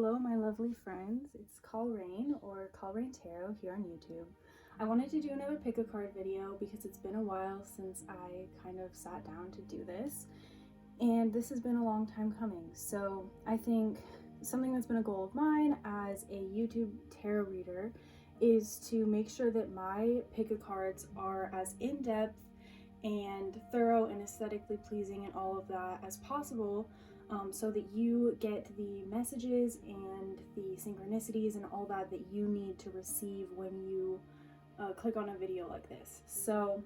Hello, my lovely friends. It's Call Rain or Call Rain Tarot here on YouTube. I wanted to do another pick a card video because it's been a while since I kind of sat down to do this, and this has been a long time coming. So I think something that's been a goal of mine as a YouTube tarot reader is to make sure that my pick a cards are as in-depth and thorough and aesthetically pleasing and all of that as possible, so that you get the messages and the synchronicities and all that you need to receive when you click on a video like this. So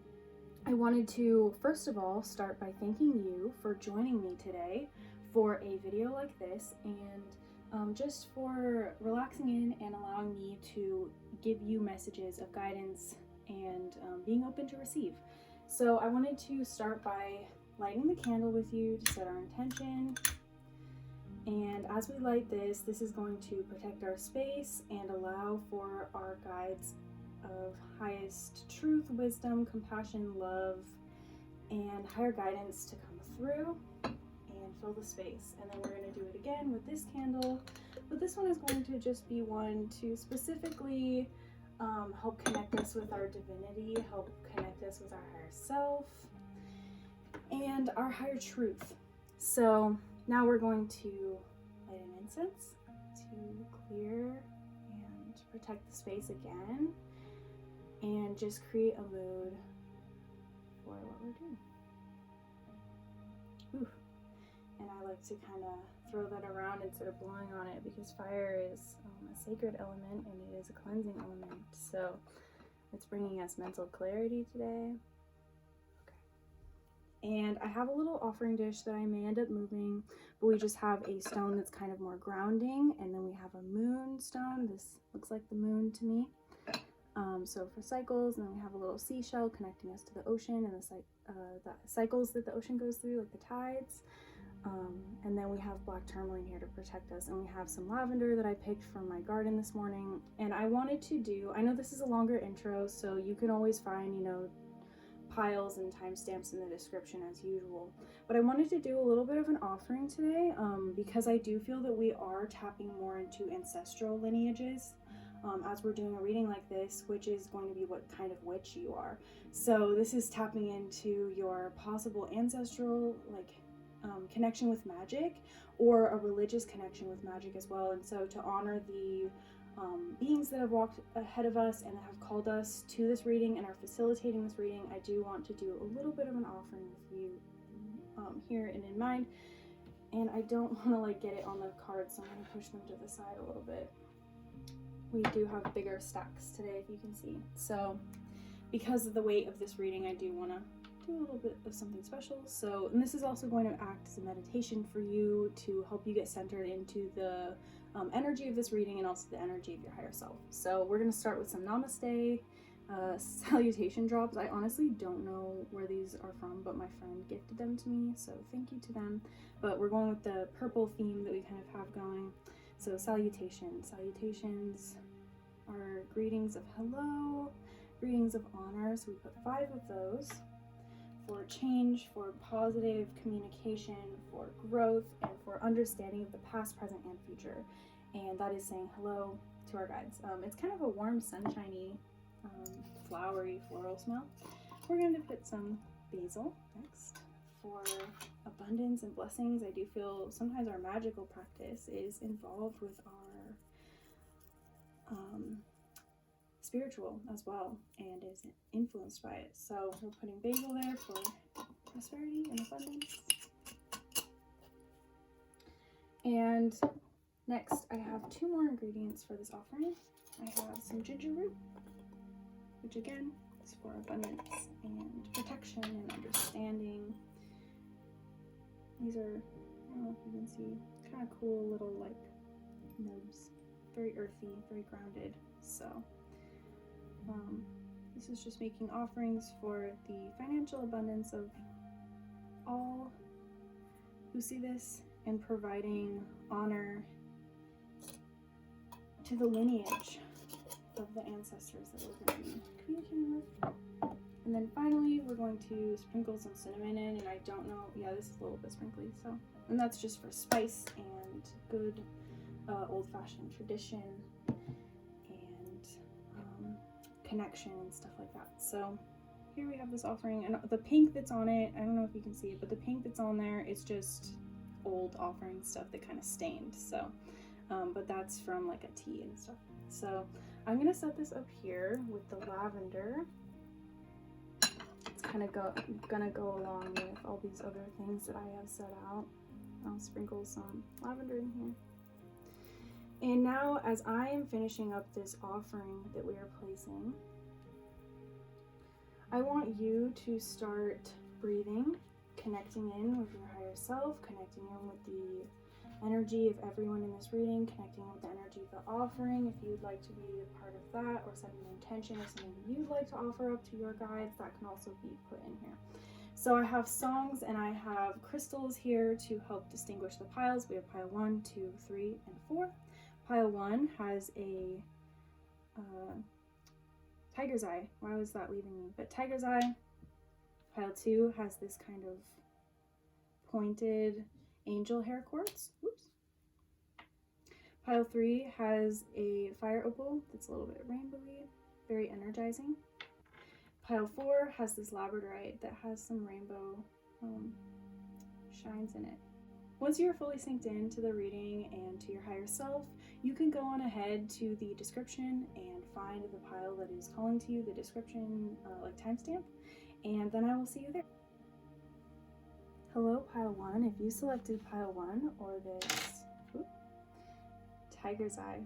I wanted to first of all start by thanking you for joining me today for a video like this, and just for relaxing in and allowing me to give you messages of guidance and being open to receive. So I wanted to start by lighting the candle with you to set our intention. And as we light this, this is going to protect our space and allow for our guides of highest truth, wisdom, compassion, love, and higher guidance to come through and fill the space. And then we're going to do it again with this candle, but this one is going to just be one to specifically help connect us with our divinity, help connect us with our higher self and our higher truth. So now we're going to light an incense to clear and protect the space again and just create a mood for what we're doing. Ooh. And I like to kind of throw that around instead of blowing on it because fire is a sacred element and it is a cleansing element. So it's bringing us mental clarity today. And I have a little offering dish that I may end up moving, but we just have a stone that's kind of more grounding, and then we have a moon stone. This looks like the moon to me. So for cycles, and then we have a little seashell connecting us to the ocean and the cycles that the ocean goes through, like the tides. And then we have black tourmaline here to protect us, and we have some lavender that I picked from my garden this morning. And I wanted to do, I know this is a longer intro, so you can always find, piles and timestamps in the description as usual, but I wanted to do a little bit of an offering today because I do feel that we are tapping more into ancestral lineages as we're doing a reading like this, which is going to be what kind of witch you are. So this is tapping into your possible ancestral connection with magic, or a religious connection with magic as well. And so to honor the beings that have walked ahead of us and that have called us to this reading and are facilitating this reading, I do want to do a little bit of an offering with you here and in mind. And I don't want to get it on the cards, so I'm going to push them to the side a little bit. We do have bigger stacks today, if you can see. So because of the weight of this reading, I do want to do a little bit of something special. So, and this is also going to act as a meditation for you to help you get centered into the energy of this reading and also the energy of your higher self. So we're going to start with some namaste salutation drops. I honestly don't know where these are from, but my friend gifted them to me, so thank you to them. But we're going with the purple theme that we kind of have going. So salutations are greetings of hello, greetings of honor. So we put 5 of those for change, for positive communication, for growth, and for understanding of the past, present, and future. And that is saying hello to our guides. It's kind of a warm, sunshiny, flowery, floral smell. We're going to put some basil next for abundance and blessings. I do feel sometimes our magical practice is involved with our spiritual as well and is influenced by it. So we're putting basil there for prosperity and abundance. And next I have 2 more ingredients for this offering. I have some ginger root, which again is for abundance and protection and understanding. These are, I don't know if you can see, kind of cool little nubs, very earthy, very grounded. So this is just making offerings for the financial abundance of all who see this and providing honor to the lineage of the ancestors that we're going to be communicating with. And then finally, we're going to sprinkle some cinnamon in, and I don't know, yeah, this is a little bit sprinkly, so, and that's just for spice and good old-fashioned tradition and connection and stuff like that. So here we have this offering, and the pink that's on it, I don't know if you can see it, but the pink that's on there is just old offering stuff that kind of stained. So but that's from like a tea and stuff. So I'm gonna set this up here with the lavender. It's kind of gonna go along with all these other things that I have set out. I'll sprinkle some lavender in here. And now, as I am finishing up this offering that we are placing, I want you to start breathing, connecting in with your higher self, connecting in with the energy of everyone in this reading, connecting with the energy of the offering. If you'd like to be a part of that, or setting an intention of something you'd like to offer up to your guides, that can also be put in here. So I have songs and I have crystals here to help distinguish the piles. We have pile 1, 2, 3, and 4. Pile 1 has a tiger's eye. Why was that leaving me? But tiger's eye. Pile 2 has this kind of pointed angel hair quartz. Oops. Pile 3 has a fire opal that's a little bit rainbowy, very energizing. Pile 4 has this labradorite that has some rainbow shines in it. Once you're fully synced in to the reading and to your higher self, you can go on ahead to the description and find the pile that is calling to you, the description like timestamp, and then I will see you there. Hello, pile 1. If you selected pile 1 or this tiger's eye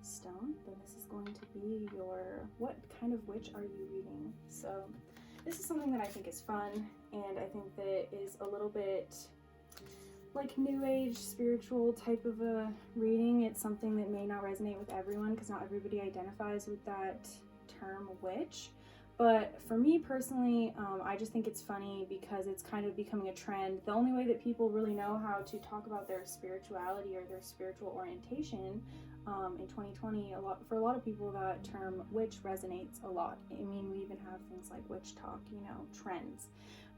stone, then this is going to be your what kind of witch are you reading. So this is something that I think is fun, and I think that is a little bit like new age spiritual type of a reading. It's something that may not resonate with everyone because not everybody identifies with that term witch. But for me personally, I just think it's funny because it's kind of becoming a trend. The only way that people really know how to talk about their spirituality or their spiritual orientation in 2020, for a lot of people, that term witch resonates a lot. I mean, we even have things like witch talk, you know, trends.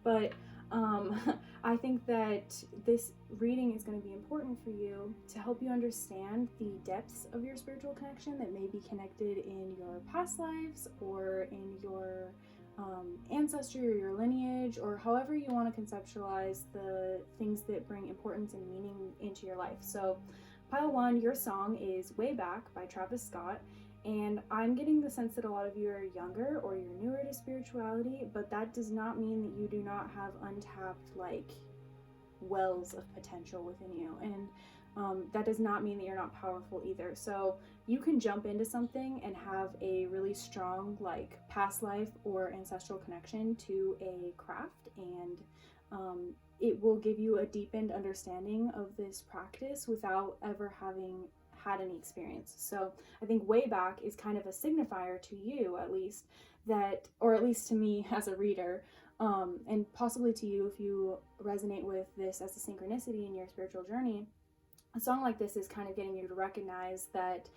But I think that this reading is going to be important for you to help you understand the depths of your spiritual connection that may be connected in your past lives or in your ancestry or your lineage, or however you want to conceptualize the things that bring importance and meaning into your life. So pile 1, your song is Way Back by Travis Scott. And I'm getting the sense that a lot of you are younger or you're newer to spirituality, but that does not mean that you do not have untapped like wells of potential within you. And that does not mean that you're not powerful either. So you can jump into something and have a really strong like past life or ancestral connection to a craft, and it will give you a deepened understanding of this practice without ever having had any experience. So I think Way Back is kind of a signifier to you, at least, that, or at least to me as a reader, and possibly to you if you resonate with this as a synchronicity in your spiritual journey. A song like this is kind of getting you to recognize that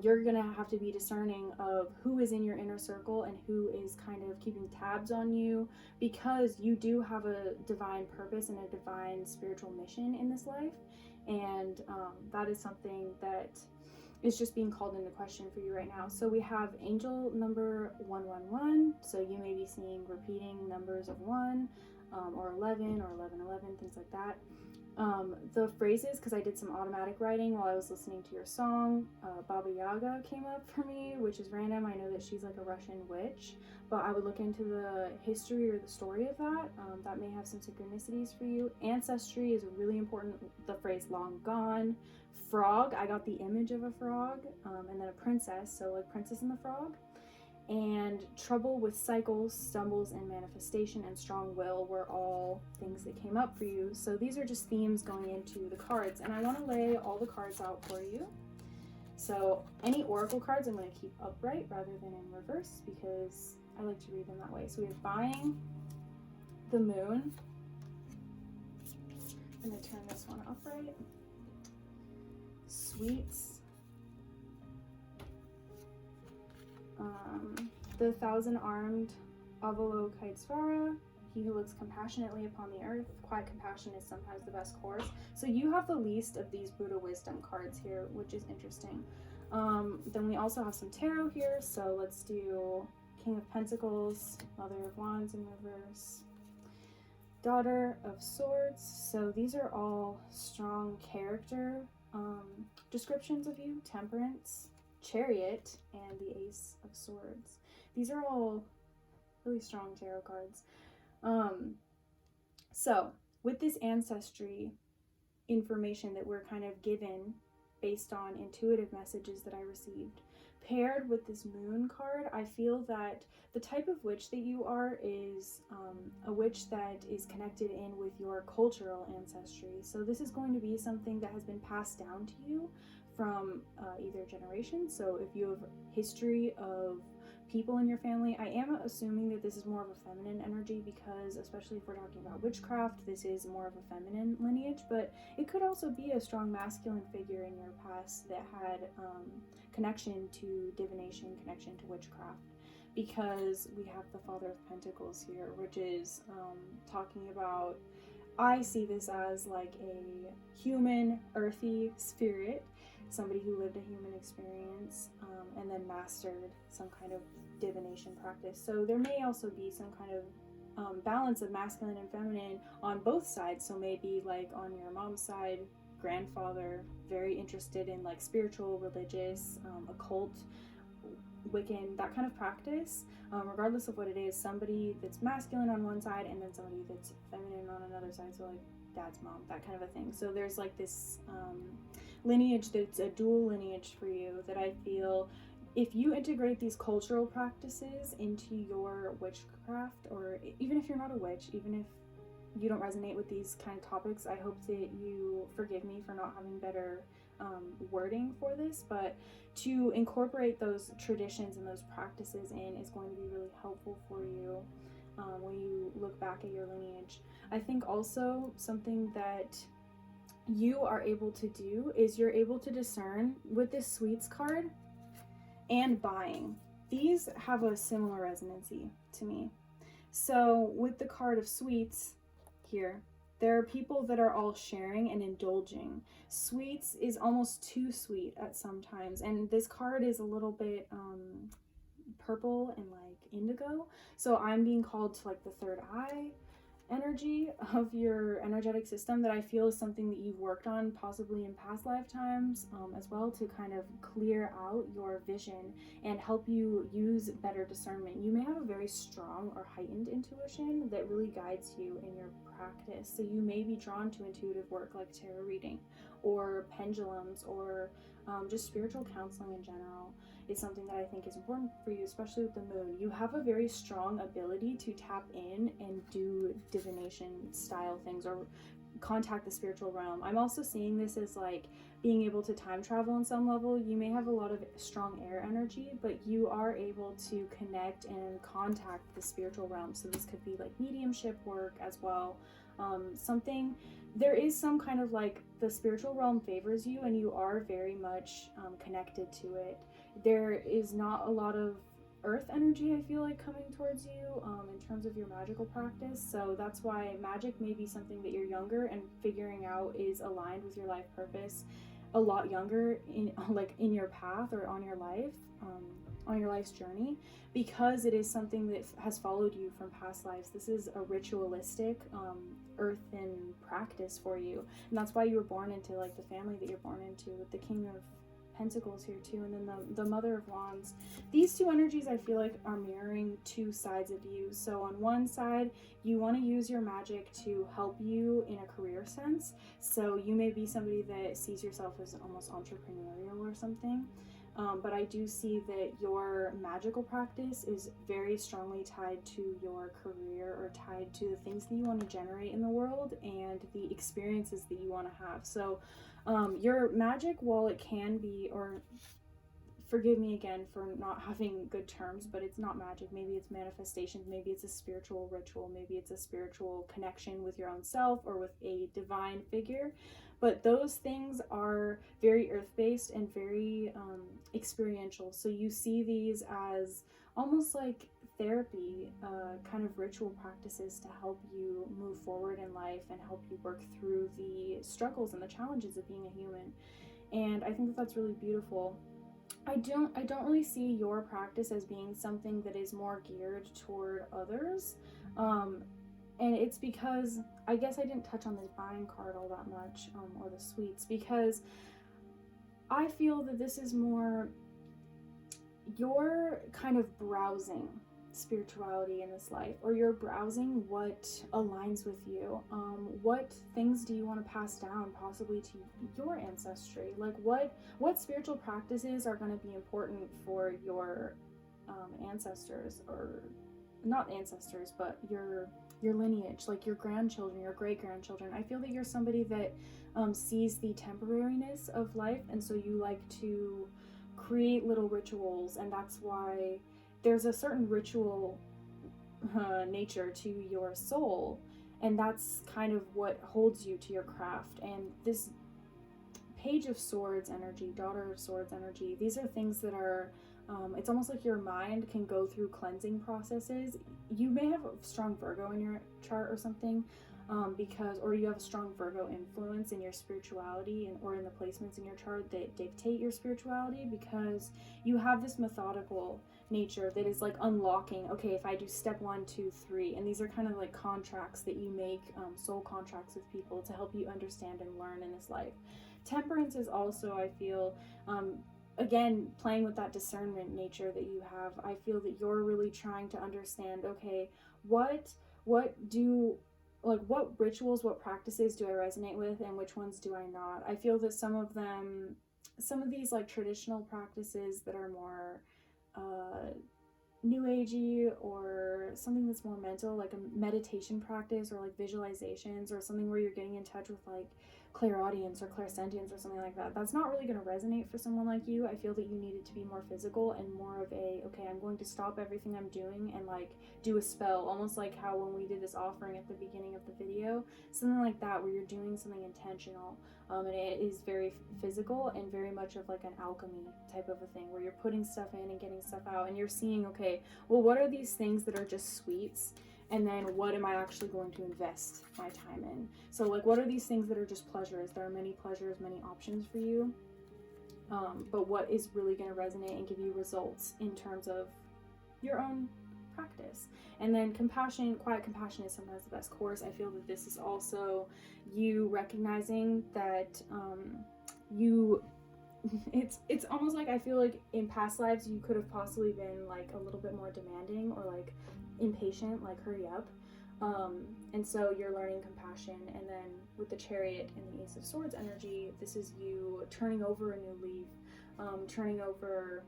you're gonna have to be discerning of who is in your inner circle and who is kind of keeping tabs on you, because you do have a divine purpose and a divine spiritual mission in this life. And that is something that is just being called into question for you right now. So we have angel number 111. So you may be seeing repeating numbers of 1 or 11 or 1111, things like that. The phrases, because I did some automatic writing while I was listening to your song, Baba Yaga came up for me, which is random. I know that she's like a Russian witch, but I would look into the history or the story of that. That may have some synchronicities for you. Ancestry is really important. The phrase long gone. Frog, I got the image of a frog, and then a princess, so like Princess and the Frog. And trouble with cycles, stumbles, and manifestation, and strong will were all things that came up for you. So these are just themes going into the cards, and I want to lay all the cards out for you. So any oracle cards I'm going to keep upright rather than in reverse, because I like to read them that way. So we have Buying, the Moon. I'm going to turn this one upright. Sweets. The Thousand-Armed Avalokitesvara, he who looks compassionately upon the earth. Quiet compassion is sometimes the best course. So you have the least of these Buddha wisdom cards here, which is interesting. Then we also have some tarot here. So let's do King of Pentacles, Mother of Wands in reverse, Daughter of Swords. So these are all strong character descriptions of you. Temperance, Chariot, and the Ace of Swords. These are all really strong tarot cards. So with this ancestry information that we're kind of given based on intuitive messages that I received, paired with this moon card, I feel that the type of witch that you are is a witch that is connected in with your cultural ancestry. So this is going to be something that has been passed down to you from either generation. So if you have history of people in your family, I am assuming that this is more of a feminine energy, because especially if we're talking about witchcraft, this is more of a feminine lineage, but it could also be a strong masculine figure in your past that had connection to divination, connection to witchcraft, because we have the Father of Pentacles here, which is talking about, I see this as like a human, earthy spirit, somebody who lived a human experience and then mastered some kind of divination practice. So there may also be some kind of balance of masculine and feminine on both sides. So maybe like on your mom's side, grandfather, very interested in like spiritual, religious, occult, Wiccan, that kind of practice, regardless of what it is, somebody that's masculine on one side and then somebody that's feminine on another side, so like dad's mom, that kind of a thing. So there's like this lineage that's a dual lineage for you that I feel, if you integrate these cultural practices into your witchcraft, or even if you're not a witch, even if you don't resonate with these kind of topics, I hope that you forgive me for not having better wording for this, but to incorporate those traditions and those practices in is going to be really helpful for you when you look back at your lineage. I think also something that you are able to do is you're able to discern with this sweets card and buying. These have a similar resonancy to me. So with the card of sweets here, there are people that are all sharing and indulging. Sweets is almost too sweet at some times, and this card is a little bit purple and like indigo, so I'm being called to like the third eye energy of your energetic system that I feel is something that you've worked on possibly in past lifetimes as well, to kind of clear out your vision and help you use better discernment. You may have a very strong or heightened intuition that really guides you in your practice, so you may be drawn to intuitive work like tarot reading or pendulums or just spiritual counseling in general is something that I think is important for you, especially with the moon. You have a very strong ability to tap in and do divination style things or contact the spiritual realm. I'm also seeing this as like being able to time travel on some level. You may have a lot of strong air energy, but you are able to connect and contact the spiritual realm. So this could be like mediumship work as well. There is some kind of like the spiritual realm favors you and you are very much connected to it. There is not a lot of earth energy, I feel like, coming towards you in terms of your magical practice. So that's why magic may be something that you're younger and figuring out is aligned with your life purpose a lot younger in your path or on your life, on your life's journey, because it is something that has followed you from past lives. This is a ritualistic earthen practice for you, and that's why you were born into like the family that you're born into, with the King of Pentacles here too, and then the Mother of Wands. These two energies I feel like are mirroring two sides of you. So on one side, you want to use your magic to help you in a career sense. So you may be somebody that sees yourself as almost entrepreneurial or something. But I do see that your magical practice is very strongly tied to your career, or tied to the things that you want to generate in the world and the experiences that you want to have. So your magic, while it can be, or forgive me again for not having good terms, but it's not magic. Maybe it's manifestations, maybe it's a spiritual ritual, maybe it's a spiritual connection with your own self or with a divine figure. But those things are very earth-based and very experiential. So you see these as almost like therapy, kind of ritual practices to help you move forward in life and help you work through the struggles and the challenges of being a human. And I think that that's really beautiful. I don't really see your practice as being something that is more geared toward others. And it's because I guess I didn't touch on the divine card all that much, or the sweets, because I feel that this is more you're kind of browsing spirituality in this life, or you're browsing what aligns with you. What things do you want to pass down possibly to your ancestry? Like what spiritual practices are going to be important for your ancestors, or not ancestors, but your lineage, like your grandchildren, your great-grandchildren. I feel that you're somebody that sees the temporariness of life, and so you like to create little rituals, and that's why there's a certain ritual nature to your soul, and that's kind of what holds you to your craft. And this Page of Swords energy, Daughter of Swords energy, these are things that are it's almost like your mind can go through cleansing processes. You may have a strong Virgo in your chart or something, or you have a strong Virgo influence in your spirituality, or in the placements in your chart that dictate your spirituality, because you have this methodical nature that is like unlocking, okay, if I do step 1, 2, 3, and these are kind of like contracts that you make, soul contracts with people to help you understand and learn in this life. Temperance is also, I feel, again, playing with that discernment nature that you have. I feel that you're really trying to understand, okay, what rituals, what practices do I resonate with, and which ones do I not? I feel that some of these like traditional practices that are more new agey, or something that's more mental, like a meditation practice, or like visualizations, or something where you're getting in touch with like clairaudience or clairsentience or something like that, that's not really going to resonate for someone like you. I feel that you need it to be more physical and more of a, okay, I'm going to stop everything I'm doing and like do a spell, almost like how when we did this offering at the beginning of the video, something like that, where you're doing something intentional, and it is very physical and very much of like an alchemy type of a thing, where you're putting stuff in and getting stuff out, and you're seeing, okay, well, what are these things that are just sweets, and then what am I actually going to invest my time in? So like, what are these things that are just pleasures? There are many pleasures, many options for you, but what is really going to resonate and give you results in terms of your own practice? And then compassion, quiet compassion is sometimes the best course. I feel that this is also you recognizing that it's almost like, I feel like in past lives you could have possibly been like a little bit more demanding, or like impatient, like hurry up, and so you're learning compassion. And then with the Chariot and the Ace of Swords energy, this is you turning over a new leaf, turning over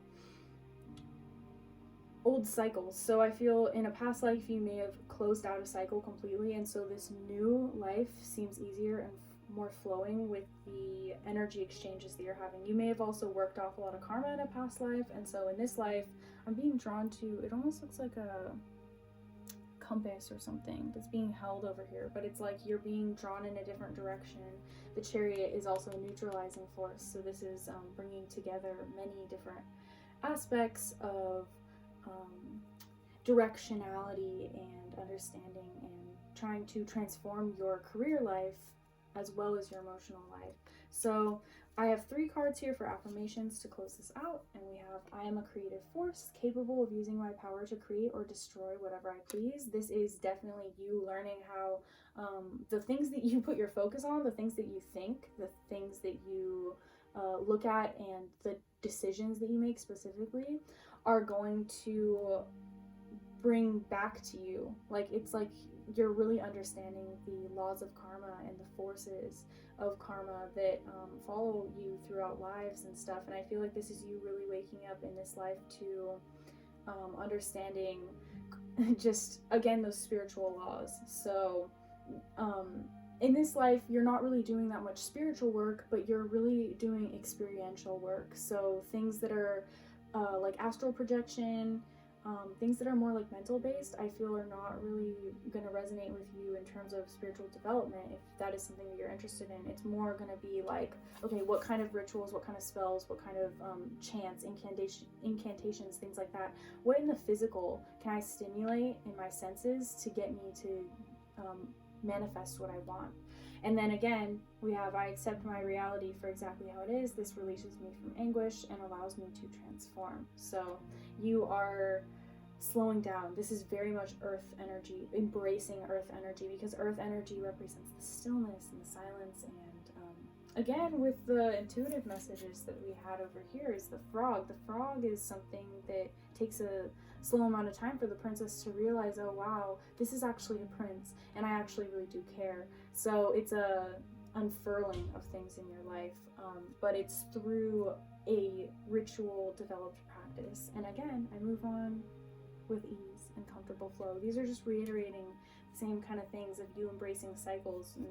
old cycles. So I feel in a past life you may have closed out a cycle completely, and so this new life seems easier and more flowing with the energy exchanges that you're having. You may have also worked off a lot of karma in a past life, and so in this life I'm being drawn to, it almost looks like a compass or something that's being held over here, but it's like you're being drawn in a different direction. The Chariot is also a neutralizing force, so this is bringing together many different aspects of directionality and understanding, and trying to transform your career life as well as your emotional life. So I have 3 cards here for affirmations to close this out, and we have, I am a creative force capable of using my power to create or destroy whatever I please. This is definitely you learning how the things that you put your focus on, the things that you think, the things that you look at, and the decisions that you make specifically are going to bring back to you. Like, it's like you're really understanding the laws of karma and the forces of karma that follow you throughout lives and stuff. And I feel like this is you really waking up in this life to understanding just, again, those spiritual laws. So in this life you're not really doing that much spiritual work, but you're really doing experiential work. So things that are like astral projection, Things that are more like mental based, I feel are not really going to resonate with you in terms of spiritual development. If that is something that you're interested in, it's more going to be like, okay, what kind of rituals, what kind of spells, what kind of chants, incantations, things like that. What in the physical can I stimulate in my senses to get me to manifest what I want? And then again, we have, I accept my reality for exactly how it is. This releases me from anguish and allows me to transform. So you are slowing down. This is very much earth energy, embracing earth energy, because earth energy represents the stillness and the silence. And again, with the intuitive messages that we had over here is the frog. The frog is something that takes a slow amount of time for the princess to realize, oh wow, this is actually a prince and I actually really do care. So it's a unfurling of things in your life, but it's through a ritual developed practice. And again, I move on with ease and comfortable flow. These are just reiterating the same kind of things of you embracing cycles and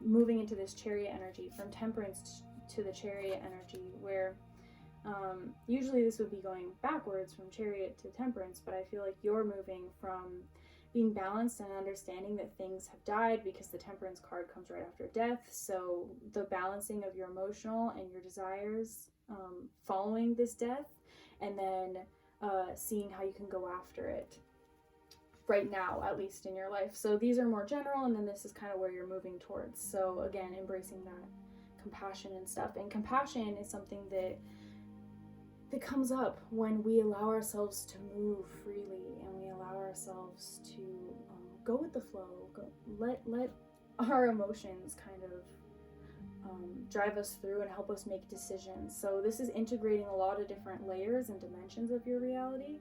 moving into this chariot energy, from temperance to the chariot energy, where usually this would be going backwards from chariot to temperance, but I feel like you're moving from being balanced and understanding that things have died, because the temperance card comes right after death. So the balancing of your emotional and your desires following this death, and then seeing how you can go after it right now, at least in your life. So these are more general, and then this is kind of where you're moving towards. So again, embracing that compassion and stuff. And compassion is something that comes up when we allow ourselves to move freely, and we allow ourselves to go with the flow, let our emotions kind of drive us through and help us make decisions. So this is integrating a lot of different layers and dimensions of your reality.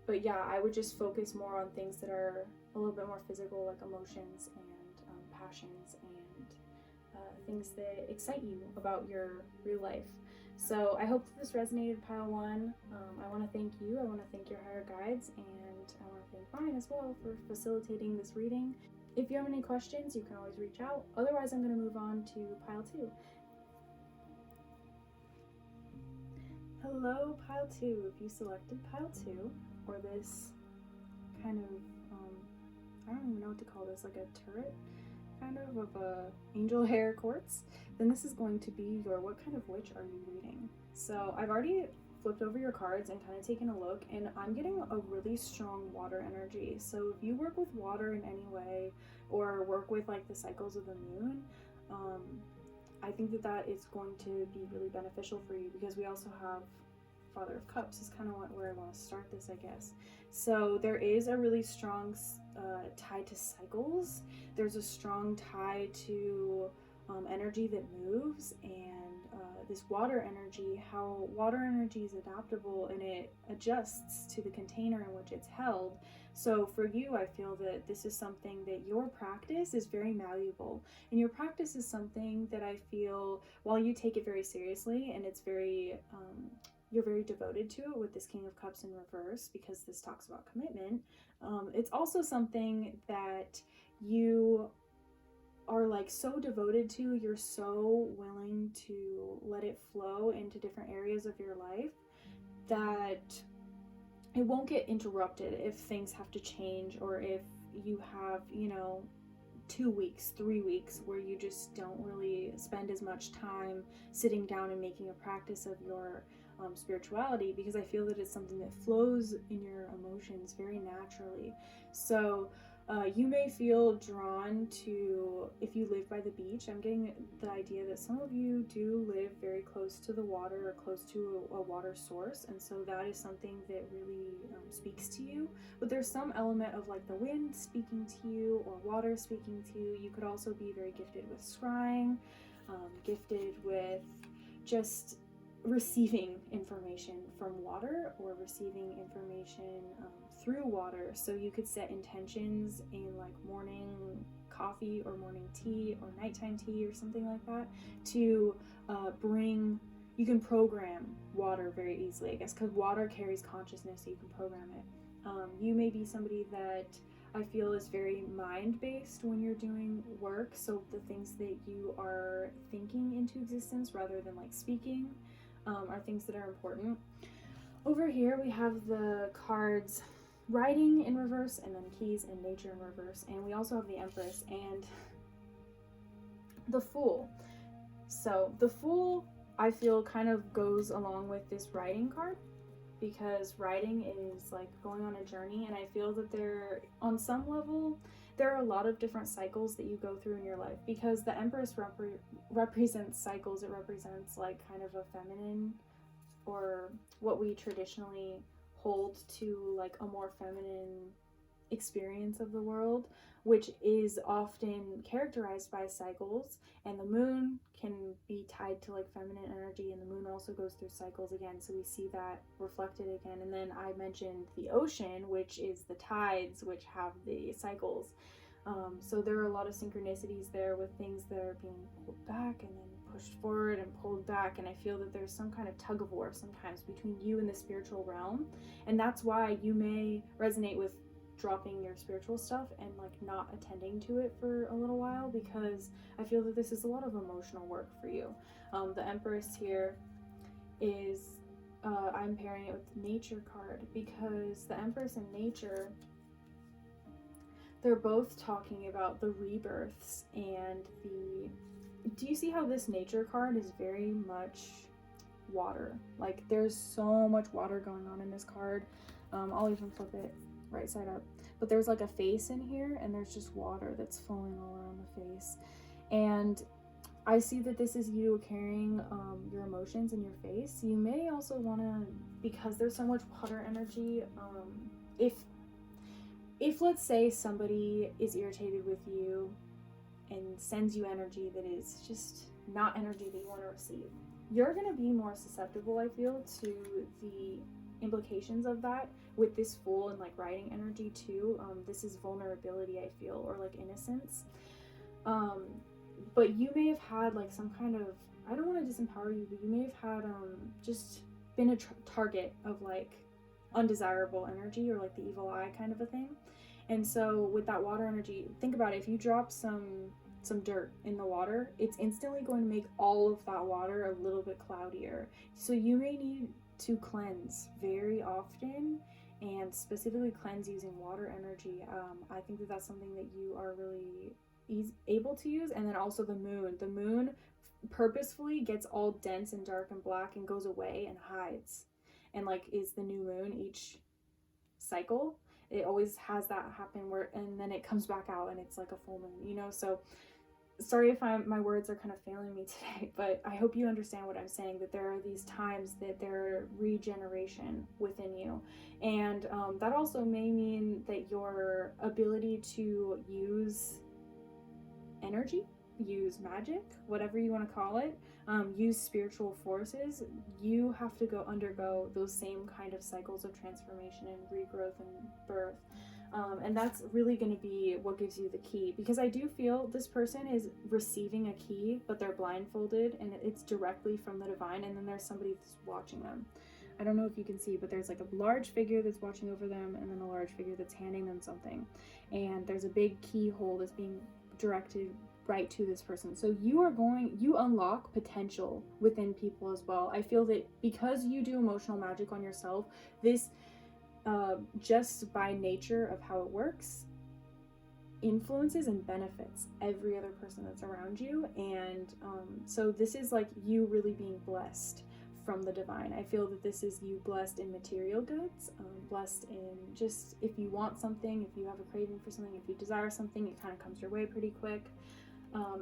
But yeah, I would just focus more on things that are a little bit more physical, like emotions and passions and things that excite you about your real life. So I hope that this resonated, Pile 1. I want to thank you. I want to thank your higher guides, and I want to thank mine as well for facilitating this reading. If you have any questions, you can always reach out. Otherwise, I'm going to move on to Pile 2. Hello, Pile 2. If you selected Pile 2, or this kind of, I don't even know what to call this, like a turret kind of a angel hair quartz, then this is going to be your what kind of witch are you reading. So I've already flipped over your cards and kind of taken a look, and I'm getting a really strong water energy. So if you work with water in any way, or work with like the cycles of the moon, I think that is going to be really beneficial for you, because we also have Father of Cups is kind of where I want to start this, I guess. So there is a really strong tie to cycles. There's a strong tie to energy that moves, and this water energy, how water energy is adaptable and it adjusts to the container in which it's held. So for you, I feel that this is something that your practice is very malleable, and your practice is something that I feel, while you take it very seriously and it's very you're very devoted to it with this King of Cups in reverse, because this talks about commitment. It's also something that you are like so devoted to, you're so willing to let it flow into different areas of your life that it won't get interrupted if things have to change, or if you have, 2 weeks, 3 weeks where you just don't really spend as much time sitting down and making a practice of your spirituality, because I feel that it's something that flows in your emotions very naturally. So you may feel drawn to, if you live by the beach, I'm getting the idea that some of you do live very close to the water, or close to a water source, and so that is something that really speaks to you. But there's some element of like the wind speaking to you, or water speaking to you. You could also be very gifted with scrying, gifted with just receiving information from water, or receiving information through water. So you could set intentions in like morning coffee or morning tea or nighttime tea or something like that to you can program water very easily, I guess, because water carries consciousness, so you can program it. You may be somebody that I feel is very mind-based when you're doing work, so the things that you are thinking into existence rather than like speaking are things that are important. Over here we have the cards writing in reverse, and then keys and nature in reverse, and we also have the Empress and the Fool. So the Fool, I feel, kind of goes along with this writing card, because writing is like going on a journey, and I feel that there, on some level, there are a lot of different cycles that you go through in your life, because the Empress represents cycles. It represents like kind of a feminine, or what we traditionally hold to like a more feminine experience of the world, which is often characterized by cycles. And the moon can be tied to like feminine energy, and the moon also goes through cycles again, so we see that reflected again. And then I mentioned the ocean, which is the tides, which have the cycles. So there are a lot of synchronicities there with things that are being pulled back and then pushed forward and pulled back, and I feel that there's some kind of tug of war sometimes between you and the spiritual realm. And that's why you may resonate with dropping your spiritual stuff and like not attending to it for a little while, because I feel that this is a lot of emotional work for you. The Empress here is I'm pairing it with the Nature card, because the Empress and Nature, they're both talking about the rebirths and the, do you see how this Nature card is very much water? Like there's so much water going on in this card. I'll even flip it right side up, but there's like a face in here, and there's just water that's flowing all around the face. And I see that this is you carrying your emotions in your face. You may also want to, because there's so much water energy, if let's say somebody is irritated with you and sends you energy that is just not energy that you want to receive, you're going to be more susceptible, I feel, to the implications of that with this Fool and like writing energy too. This is vulnerability, I feel, or like innocence. But you may have had like some kind of, I don't want to disempower you, but you may have had just been a target of like undesirable energy, or like the evil eye kind of a thing. And so with that water energy, think about it, if you drop some dirt in the water, it's instantly going to make all of that water a little bit cloudier. So you may need to cleanse very often, and specifically cleanse using water energy. I think that that's something that you are really able to use. And then also the moon purposefully gets all dense and dark and black and goes away and hides, and like is the new moon each cycle. It always has that happen, where, and then it comes back out and it's like a full moon, you know. So sorry if my words are kind of failing me today, but I hope you understand what I'm saying, that there are these times that there are regeneration within you. And that also may mean that your ability to use energy, use magic, whatever you want to call it, use spiritual forces, you have to undergo those same kind of cycles of transformation and regrowth and birth. And that's really going to be what gives you the key, because I do feel this person is receiving a key, but they're blindfolded and it's directly from the divine, and then there's somebody that's watching them. I don't know if you can see, but there's like a large figure that's watching over them, and then a large figure that's handing them something, and there's a big keyhole that's being directed right to this person. So you unlock potential within people as well. I feel that because you do emotional magic on yourself, this just by nature of how it works, influences and benefits every other person that's around you. And so this is like you really being blessed from the divine. I feel that this is you blessed in material goods, blessed in just, if you want something, if you have a craving for something, if you desire something, it kind of comes your way pretty quick.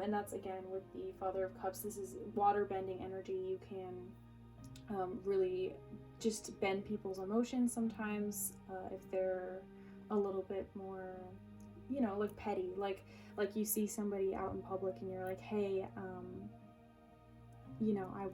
And that's again with the Father of Cups. This is water bending energy. You can really just bend people's emotions sometimes, if they're a little bit more, you know, like petty, like you see somebody out in public and you're like, hey, you know, I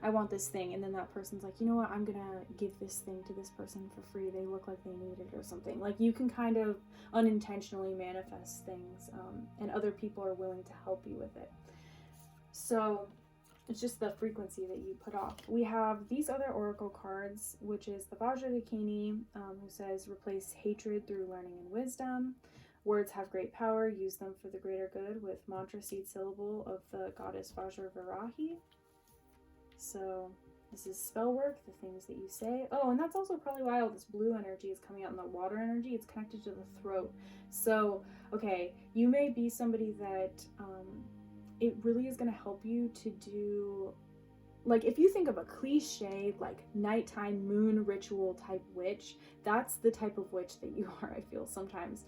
want this thing, and then that person's like, you know what, I'm gonna give this thing to this person for free, they look like they need it or something. Like you can kind of unintentionally manifest things, and other people are willing to help you with it. So it's just the frequency that you put off. We have these other oracle cards, which is the Vajradakini, who says replace hatred through learning and wisdom. Words have great power, use them for the greater good, with mantra seed syllable of the goddess Vajravarahi. So This is spell work, the things that you say. Oh, and that's also probably why all this blue energy is coming out, and the water energy, it's connected to the throat. So, okay, you may be somebody that it really is going to help you to do, like, if you think of a cliche, like, nighttime moon ritual type witch, that's the type of witch that you are, I feel, sometimes.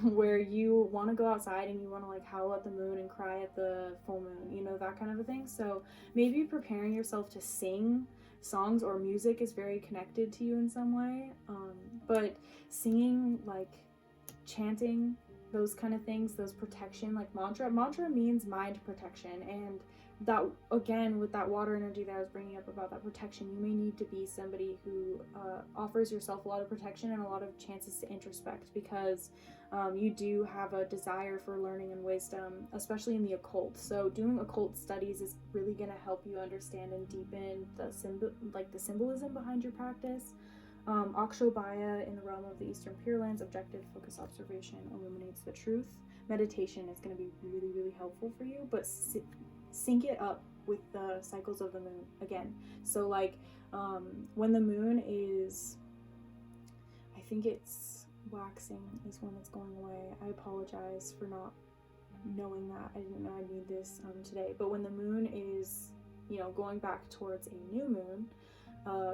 Where you want to go outside and you want to, like, howl at the moon and cry at the full moon, you know, that kind of a thing. So maybe preparing yourself to sing songs or music is very connected to you in some way. But singing, like, chanting, those kind of things, those protection, like mantra means mind protection. And that, again, with that water energy that I was bringing up about that protection, you may need to be somebody who offers yourself a lot of protection and a lot of chances to introspect, because you do have a desire for learning and wisdom, especially in the occult. So doing occult studies is really going to help you understand and deepen the symbolism behind your practice. Akshobhaya, in the realm of the Eastern Pure Lands, objective focused observation illuminates the truth. Meditation is going to be really, really helpful for you, but sync it up with the cycles of the moon again. So, like, when the moon is, I think it's waxing is when it's going away. I apologize for not knowing that. I didn't know I need this today. But when the moon is, you know, going back towards a new moon,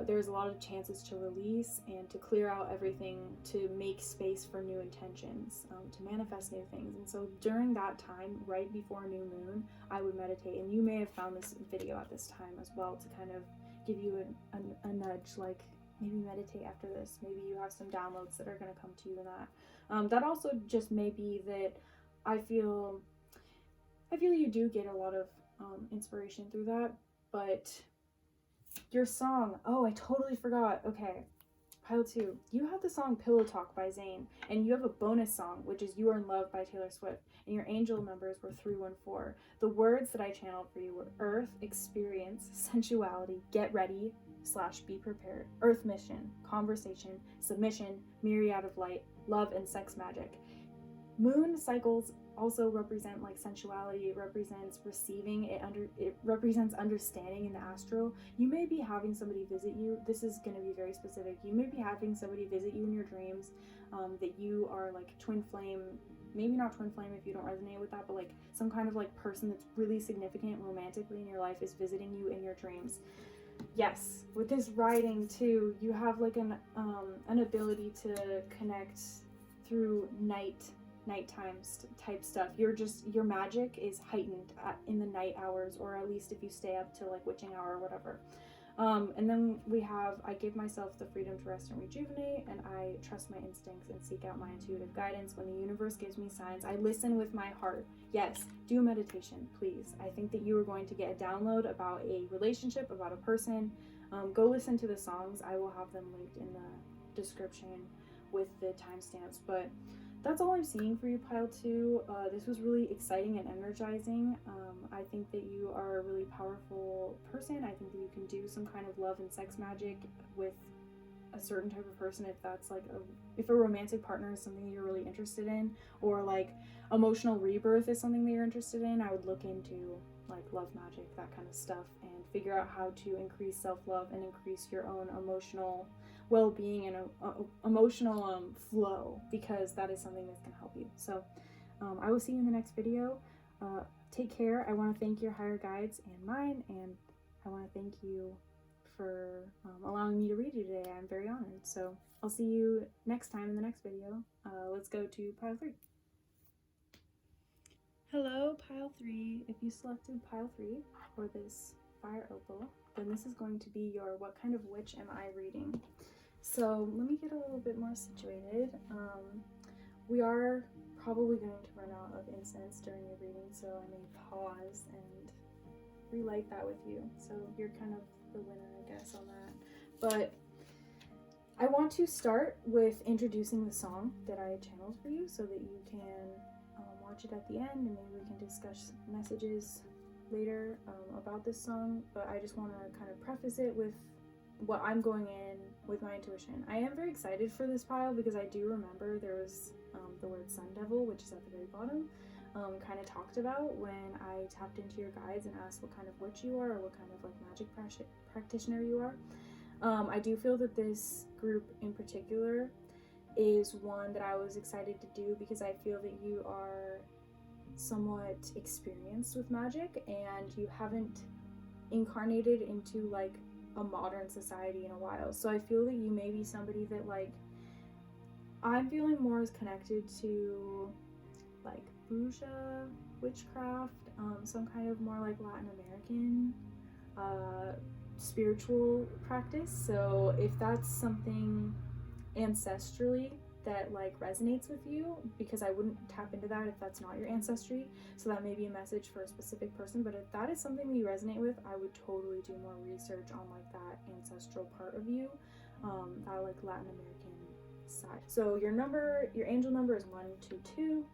there's a lot of chances to release and to clear out everything, to make space for new intentions, to manifest new things. And so during that time, right before a new moon, I would meditate. And you may have found this video at this time as well to kind of give you a nudge, like, maybe meditate after this. Maybe you have some downloads that are going to come to you in that. That also just may be that I feel you do get a lot of inspiration through that, but your song, oh, I totally forgot. Okay, pile 2. You have the song Pillow Talk by Zayn, and you have a bonus song, which is You Are in Love by Taylor Swift, and your angel numbers were 314. The words that I channeled for you were earth, experience, sensuality, get ready / be prepared, earth mission, conversation, submission, myriad of light, love, and sex magic. Moon cycles also represent, like, sensuality. It represents receiving, it represents understanding in the astral. You may be having somebody visit you. This is going to be very specific. You may be having somebody visit you in your dreams, that you are, like, twin flame, maybe not twin flame if you don't resonate with that, but, like, some kind of, like, person that's really significant romantically in your life is visiting you in your dreams. Yes, with this writing too, you have, like, an ability to connect through nighttime type stuff. Your magic is heightened in the night hours, or at least if you stay up till, like, witching hour or whatever. And then we have, I give myself the freedom to rest and rejuvenate, and I trust my instincts and seek out my intuitive guidance. When the universe gives me signs, I listen with my heart. Yes, do meditation, please. I think that you are going to get a download about a relationship, about a person. Go listen to the songs. I will have them linked in the description with the timestamps. But that's all I'm seeing for you, pile 2. This was really exciting and energizing. I think that you are a really powerful person. I think that you can do some kind of love and sex magic with a certain type of person, if that's, like, if a romantic partner is something you're really interested in, or, like, emotional rebirth is something that you're interested in. I would look into, like, love magic, that kind of stuff, and figure out how to increase self-love and increase your own emotional well-being and emotional flow, because that is something that's going to help you. So I will see you in the next video. Take care. I want to thank your higher guides and mine, and I want to thank you for allowing me to read you today. I'm very honored. So I'll see you next time in the next video. Let's go to pile 3. Hello, pile 3. If you selected pile 3 for this fire opal, then this is going to be your What Kind of Witch Am I reading? So let me get a little bit more situated. We are probably going to run out of incense during the reading, so I may pause and relight that with you. So you're kind of the winner, I guess, on that. But I want to start with introducing the song that I channeled for you, so that you can watch it at the end, and maybe we can discuss messages later about this song. But I just want to kind of preface it with what I'm going in with my intuition. I am very excited for this pile because I do remember there was the word Sun Devil, which is at the very bottom. kind of talked about when I tapped into your guides and asked what kind of witch you are or what kind of like magic practitioner you are. I do feel that this group in particular is one that I was excited to do because I feel that you are somewhat experienced with magic and you haven't incarnated into like a modern society in a while. So I feel that you may be somebody that like I'm feeling more is connected to like Bruja witchcraft, some kind of more like Latin American spiritual practice. So if that's something ancestrally that like resonates with you, because I wouldn't tap into that if that's not your ancestry, so that may be a message for a specific person. But if that is something that you resonate with, I would totally do more research on like that ancestral part of you, that like Latin American side. So your angel number is 122.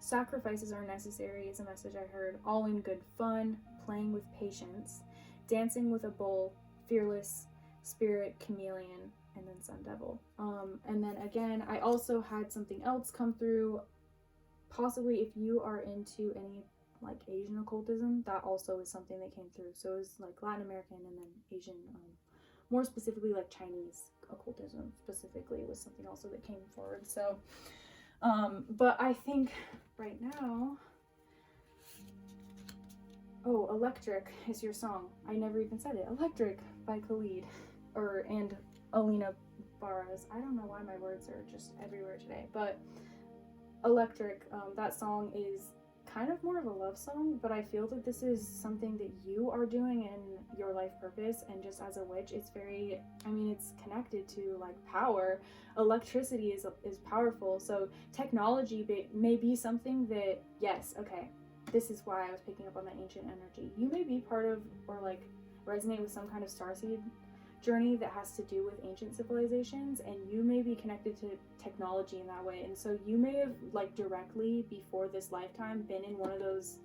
Sacrifices are necessary is a message I heard. All in good fun, playing with patience, dancing with a bull, fearless, spirit, chameleon, and then Sun Devil. And then again, I also had something else come through, possibly if you are into any like Asian occultism, that also is something that came through. So it was like Latin American and then Asian, more specifically like Chinese occultism specifically was something also that came forward. So, but I think right now, oh, Electric is your song. I never even said it. Electric by Khalid, and Alina Baraz. I don't know why my words are just everywhere today, but Electric, that song is kind of more of a love song, but I feel that this is something that you are doing in your life purpose, and just as a witch, it's very, I mean, it's connected to like power. Electricity is powerful, so technology may be something that, yes, okay, this is why I was picking up on that ancient energy. You may be part of or like resonate with some kind of starseed journey that has to do with ancient civilizations, and you may be connected to technology in that way, and so you may have like directly before this lifetime been in one of those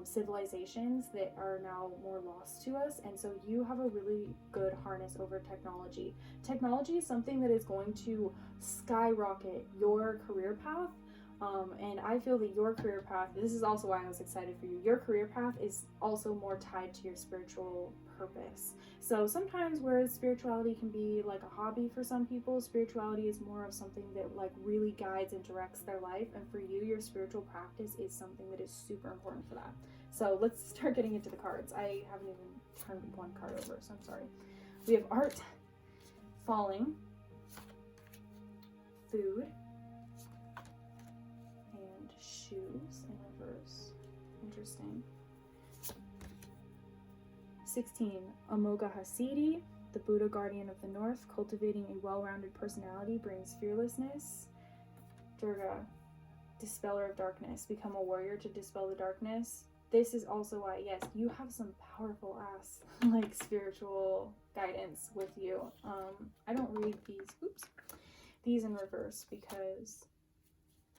civilizations that are now more lost to us, and so you have a really good harness over technology. Technology is something that is going to skyrocket your career path, and I feel that your career path, this is also why I was excited for you, your career path is also more tied to your spiritual purpose. So sometimes whereas spirituality can be like a hobby for some people, spirituality is more of something that like really guides and directs their life, and for you, your spiritual practice is something that is super important for that. So let's start getting into the cards. I haven't even turned one card over, so I'm sorry. We have art, falling, food, and shoes in reverse. Interesting. 16, Amoga Hasidi, the Buddha guardian of the North, cultivating a well-rounded personality brings fearlessness. Durga, dispeller of darkness, become a warrior to dispel the darkness. This is also why, yes, you have some powerful ass like spiritual guidance with you. I don't read these in reverse because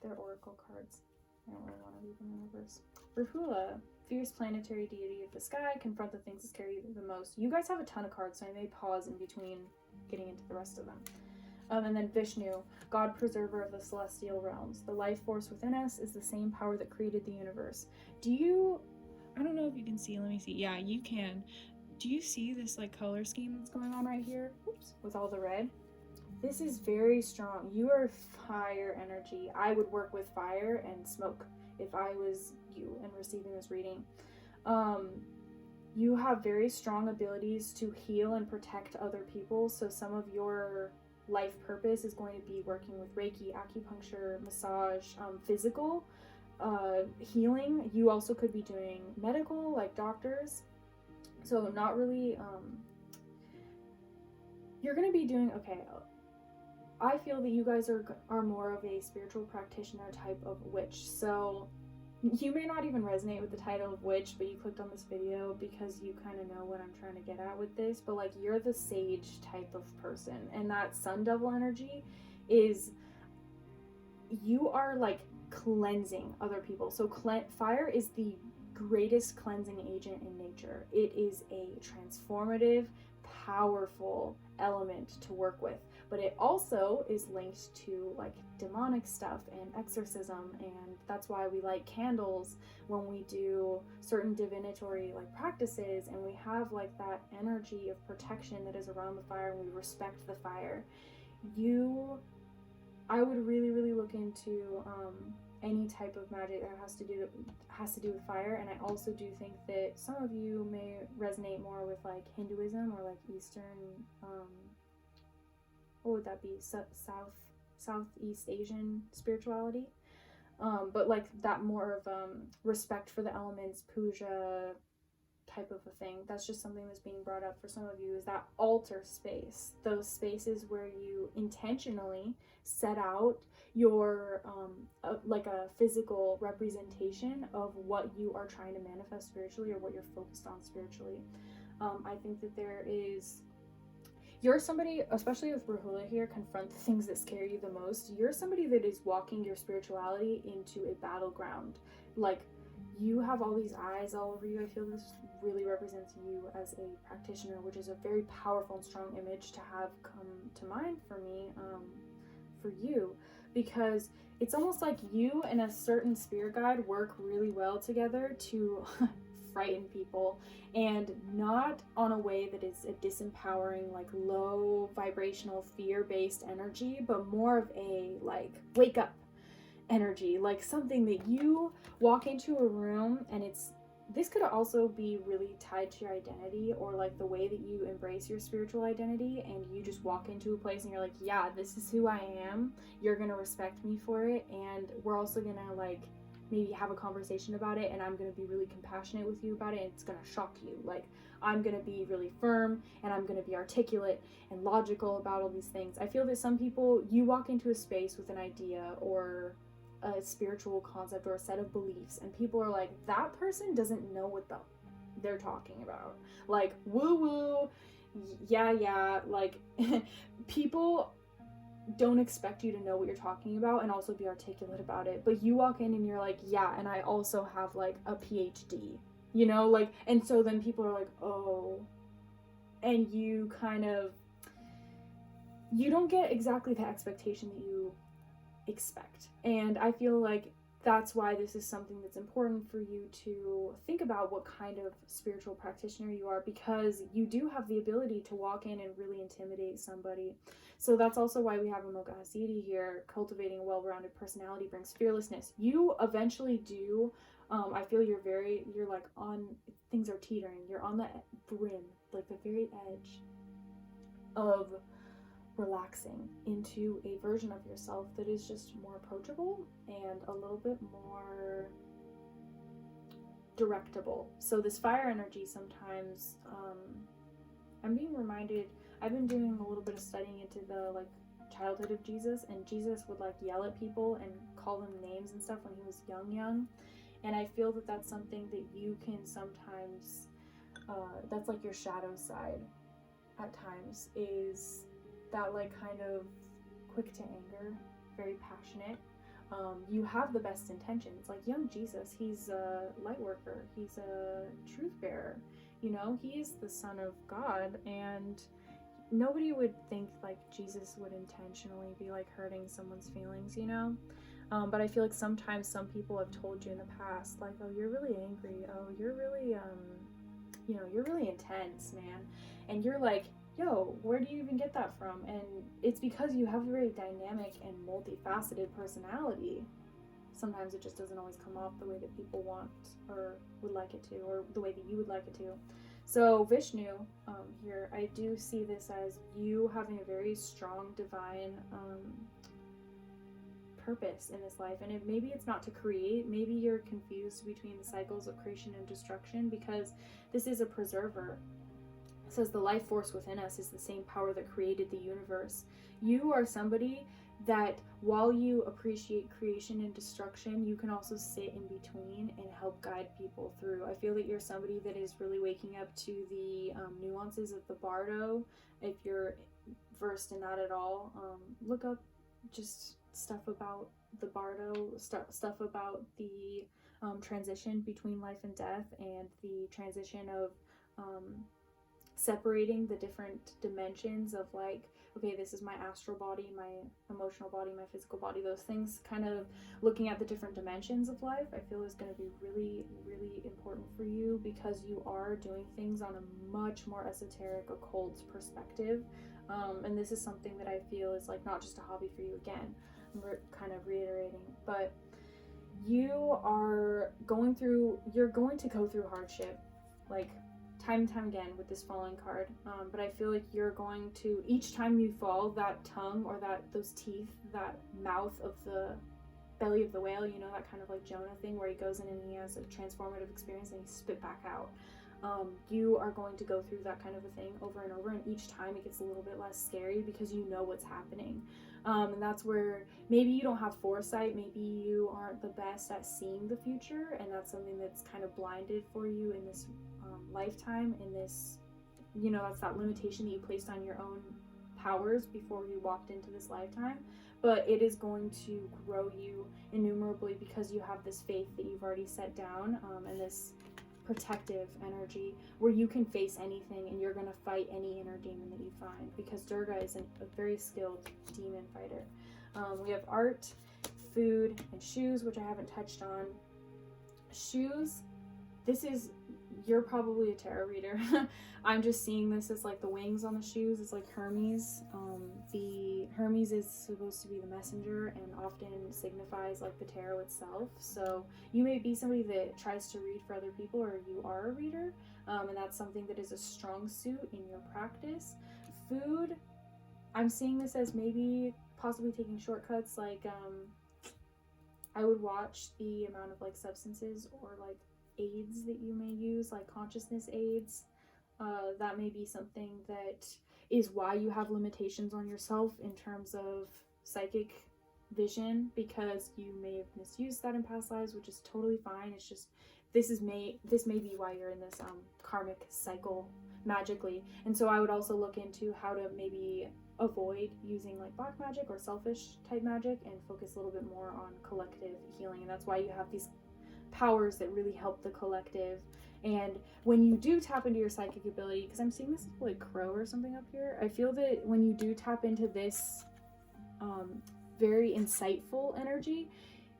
they're oracle cards. I don't really want to read them in reverse. Rahula, fierce planetary deity of the sky, confront the things that scare you the most. You guys have a ton of cards, so I may pause in between getting into the rest of them. And then Vishnu, God preserver of the celestial realms. The life force within us is the same power that created the universe. I don't know if you can see, let me see. Yeah, you can. Do you see this like color scheme that's going on right here? Oops, with all the red? This is very strong. You are fire energy. I would work with fire and smoke if I was you and receiving this reading. You have very strong abilities to heal and protect other people. So some of your life purpose is going to be working with Reiki, acupuncture, massage, physical healing. You also could be doing medical, like doctors. So not really, you're going to be doing, okay, I feel that you guys are more of a spiritual practitioner type of witch. So you may not even resonate with the title of witch, but you clicked on this video because you kind of know what I'm trying to get at with this. But like, you're the sage type of person, and that Sun Devil energy is, you are like cleansing other people. So fire is the greatest cleansing agent in nature. It is a transformative, powerful element to work with. but it also is linked to like demonic stuff and exorcism, and that's why we light candles when we do certain divinatory like practices, and we have like that energy of protection that is around the fire, and we respect the fire. I would really look into any type of magic that has to do with fire. And I also do think that some of you may resonate more with like Hinduism or like Eastern, what would that be, Southeast Asian spirituality, but like that more of respect for the elements, puja type of a thing. That's just something that's being brought up for some of you, is that altar space, those spaces where you intentionally set out your like a physical representation of what you are trying to manifest spiritually, or what you're focused on spiritually. I think that you're somebody, especially with Rahula here, confront the things that scare you the most. You're somebody that is walking your spirituality into a battleground. Like, you have all these eyes all over you. I feel this really represents you as a practitioner, which is a very powerful and strong image to have come to mind for me, for you, because it's almost like you and a certain spirit guide work really well together to frighten people, and not on a way that is a disempowering, like low vibrational fear-based energy, but more of a like wake up energy, like something that you walk into a room and this could also be really tied to your identity, or like the way that you embrace your spiritual identity, and you just walk into a place and you're like, yeah, this is who I am. You're gonna respect me for it, and we're also gonna like maybe have a conversation about it, and I'm gonna be really compassionate with you about it, and it's gonna shock you. Like, I'm gonna be really firm, and I'm gonna be articulate and logical about all these things. I feel that some people, you walk into a space with an idea or a spiritual concept or a set of beliefs, and people are like, that person doesn't know what they're talking about. Like, woo woo, yeah, like people don't expect you to know what you're talking about and also be articulate about it, but you walk in and you're like, yeah, and I also have like a PhD, you know, like, and so then people are like, oh, and you don't get exactly the expectation that you expect. And I feel like that's why this is something that's important for you to think about, what kind of spiritual practitioner you are, because you do have the ability to walk in and really intimidate somebody. So that's also why we have Amoka Hasidi here. Cultivating a well-rounded personality brings fearlessness. You eventually do, I feel you're like on, things are teetering, you're on the brim, like the very edge of relaxing into a version of yourself that is just more approachable and a little bit more directable. So this fire energy sometimes, I'm being reminded, I've been doing a little bit of studying into the like childhood of Jesus, and Jesus would like yell at people and call them names and stuff when he was young, and I feel that that's something that you can sometimes, that's like your shadow side at times, is that like kind of quick to anger, very passionate. You have the best intentions. Like young Jesus, he's a light worker, he's a truth bearer, you know, he is the Son of God, and nobody would think like Jesus would intentionally be like hurting someone's feelings, you know. But I feel like sometimes some people have told you in the past, like, oh, you're really angry, oh, you're really you know, you're really intense, man, and you're like, yo, where do you even get that from? And it's because you have a very dynamic and multifaceted personality. Sometimes it just doesn't always come off the way that people want or would like it to, or the way that you would like it to. So Vishnu, here, I do see this as you having a very strong divine purpose in this life. And maybe it's not to create, maybe you're confused between the cycles of creation and destruction, because this is a preserver. It says the life force within us is the same power that created the universe. You are somebody that, while you appreciate creation and destruction, you can also sit in between and help guide people through. I feel that you're somebody that is really waking up to the nuances of the bardo. If you're versed in that at all, look up just stuff about the bardo, stuff about the transition between life and death, and the transition of separating the different dimensions of like, okay, this is my astral body, my emotional body, my physical body, those things, kind of looking at the different dimensions of life, I feel is going to be really, really important for you, because you are doing things on a much more esoteric, occult perspective. And this is something that I feel is like not just a hobby for you. Again, I'm kind of reiterating, but you're going to go through hardship, like time and time again with this falling card. But I feel like you're going to, each time you fall, that tongue or those teeth, that mouth of the belly of the whale, you know, that kind of like Jonah thing where he goes in and he has a transformative experience and he spit back out. You are going to go through that kind of a thing over and over, and each time it gets a little bit less scary because you know what's happening. And that's where maybe you don't have foresight, maybe you aren't the best at seeing the future, and that's something that's kind of blinded for you in this lifetime, in this, you know, that's that limitation that you placed on your own powers before you walked into this lifetime. But it is going to grow you innumerably because you have this faith that you've already set down, and this protective energy where you can face anything and you're going to fight any inner demon that you find, because Durga is a very skilled demon fighter. We have art, food, and shoes, which I haven't touched on. Shoes, you're probably a tarot reader. I'm just seeing this as like the wings on the shoes. It's like Hermes. The Hermes is supposed to be the messenger and often signifies like the tarot itself. So you may be somebody that tries to read for other people, or you are a reader, and that's something that is a strong suit in your practice. Food, I'm seeing this as maybe possibly taking shortcuts, like I would watch the amount of like substances or like aids that you may use, like consciousness aids. That may be something that is why you have limitations on yourself in terms of psychic vision, because you may have misused that in past lives, which is totally fine. It's just this may be why you're in this karmic cycle magically. And so I would also look into how to maybe avoid using like black magic or selfish type magic and focus a little bit more on collective healing. And that's why you have these powers that really help the collective. And when you do tap into your psychic ability, because I'm seeing this like crow or something up here, I feel that when you do tap into this very insightful energy,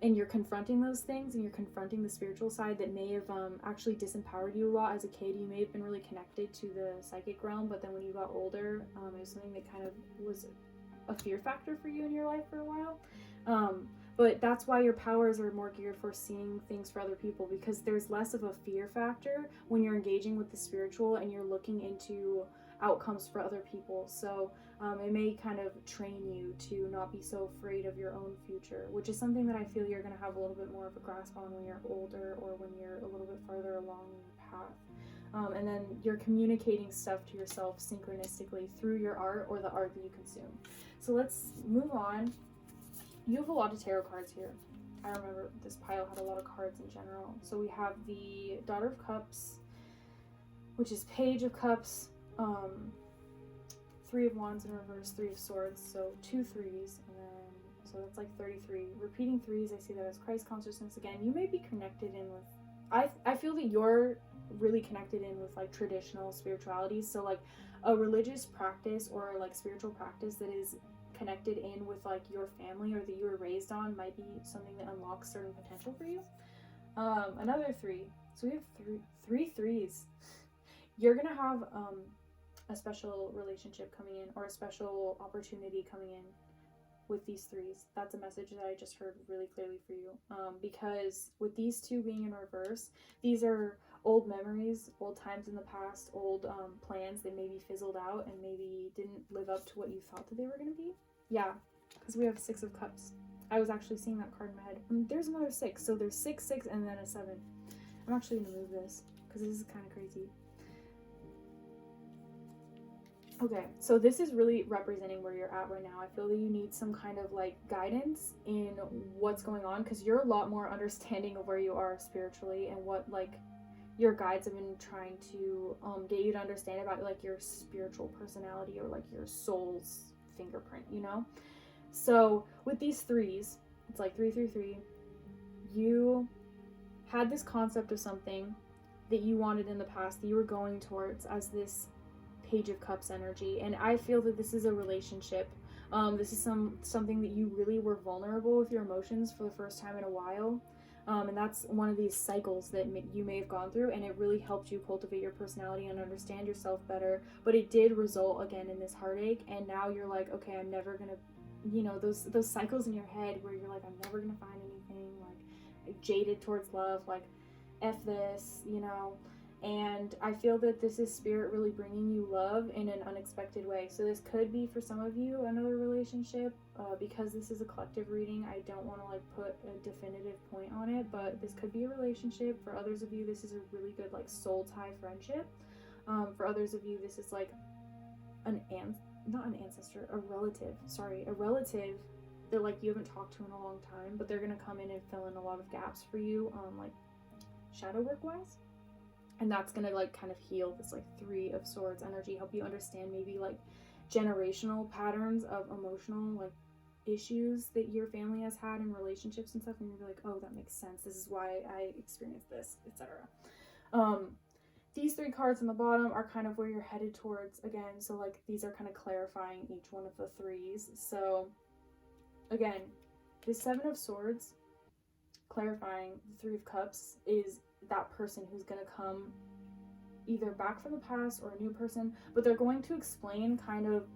and you're confronting those things and you're confronting the spiritual side that may have actually disempowered you a lot as a kid. You may have been really connected to the psychic realm, but then when you got older, it was something that kind of was a fear factor for you in your life for a while. But that's why your powers are more geared for seeing things for other people, because there's less of a fear factor when you're engaging with the spiritual and you're looking into outcomes for other people. So it may kind of train you to not be so afraid of your own future, which is something that I feel you're going to have a little bit more of a grasp on when you're older, or when you're a little bit further along in your path. And then you're communicating stuff to yourself synchronistically through your art or the art that you consume. So let's move on. You have a lot of tarot cards here. I remember this pile had a lot of cards in general. So we have the Daughter of Cups, which is Page of Cups, 3 of Wands in reverse, 3 of Swords, so 2 3s, and then, so that's like 33. Repeating 3s, I see that as Christ consciousness again. You may be connected in with, I feel that you're really connected in with like traditional spirituality, so like a religious practice or like spiritual practice that is connected in with like your family or that you were raised on might be something that unlocks certain potential for you. Another 3, so we have three threes. You're gonna have a special relationship coming in, or a special opportunity coming in with these 3s. That's a message that I just heard really clearly for you, because with these 2 being in reverse, these are old memories, old times in the past, old plans that maybe fizzled out and maybe didn't live up to what you thought that they were going to be. Yeah, because we have 6 of Cups. I was actually seeing that card in my head. There's another 6, so there's 6, 6, and then a 7. I'm actually going to move this because this is kind of crazy. Okay, so this is really representing where you're at right now. I feel that you need some kind of like guidance in what's going on, because you're a lot more understanding of where you are spiritually and what like your guides have been trying to get you to understand about like your spiritual personality or like your soul's fingerprint, you know? So with these 3s, it's like 3 3 3, you had this concept of something that you wanted in the past that you were going towards as this Page of Cups energy, and I feel that this is a relationship. This is something that you really were vulnerable with your emotions for the first time in a while. And that's one of these cycles that you may have gone through, and it really helped you cultivate your personality and understand yourself better. But it did result again in this heartache, and now you're like, okay, I'm never gonna, those cycles in your head where you're like, I'm never gonna find anything, like jaded towards love, like F this, And I feel that this is spirit really bringing you love in an unexpected way. So this could be, for some of you, another relationship. Because this is a collective reading, I don't want to like put a definitive point on it, but this could be a relationship. For others of you, this is a really good like soul tie friendship. For others of you, this is like not an ancestor, a relative that like you haven't talked to in a long time, but they're gonna come in and fill in a lot of gaps for you, like shadow work wise. And that's gonna like kind of heal this like Three of Swords energy, help you understand maybe like generational patterns of emotional like issues that your family has had in relationships and stuff, and you're like, oh, that makes sense, this is why I experienced this, etc. These 3 cards on the bottom are kind of where you're headed towards again, so like these are kind of clarifying each one of the 3s. So again, the 7 of Swords clarifying the 3 of Cups is that person who's going to come either back from the past or a new person, but they're going to explain kind of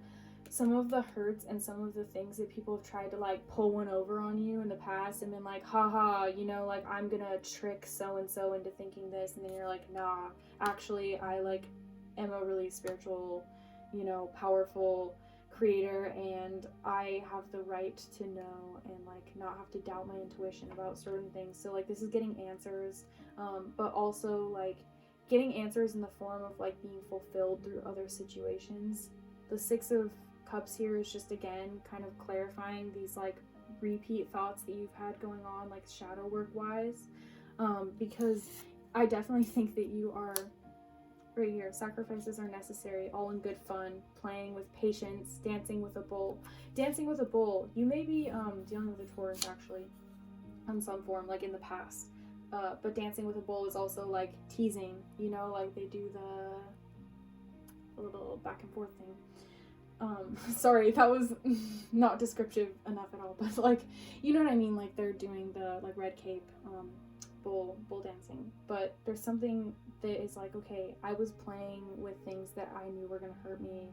some of the hurts and some of the things that people have tried to like pull one over on you in the past and been like, haha, like I'm gonna trick so and so into thinking this, and then you're like, nah, actually I like am a really spiritual, powerful creator, and I have the right to know and like not have to doubt my intuition about certain things. So like this is getting answers, but also like getting answers in the form of like being fulfilled through other situations. The 6 of Cups here is just again kind of clarifying these like repeat thoughts that you've had going on like shadow work wise, because I definitely think that you are right here. Sacrifices are necessary, all in good fun, playing with patience, dancing with a bull. You may be dealing with a Taurus actually in some form, like in the past, but dancing with a bull is also like teasing, like they do the little back and forth thing. Sorry, that was not descriptive enough at all, but like, you know what I mean, like they're doing the like red cape bull dancing, but there's something that is like, okay, I was playing with things that I knew were gonna hurt me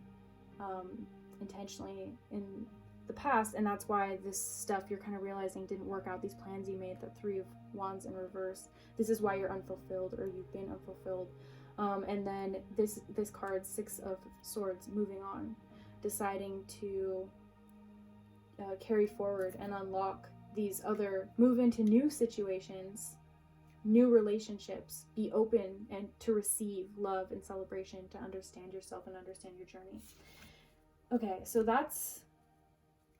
intentionally in the past, and that's why this stuff you're kind of realizing didn't work out, these plans you made, the 3 of Wands in reverse. This is why you're unfulfilled, or you've been unfulfilled. And then this card, 6 of Swords, moving on, deciding to carry forward and unlock these other, move into new situations, new relationships, be open and to receive love and celebration, to understand yourself and understand your journey. Okay, so that's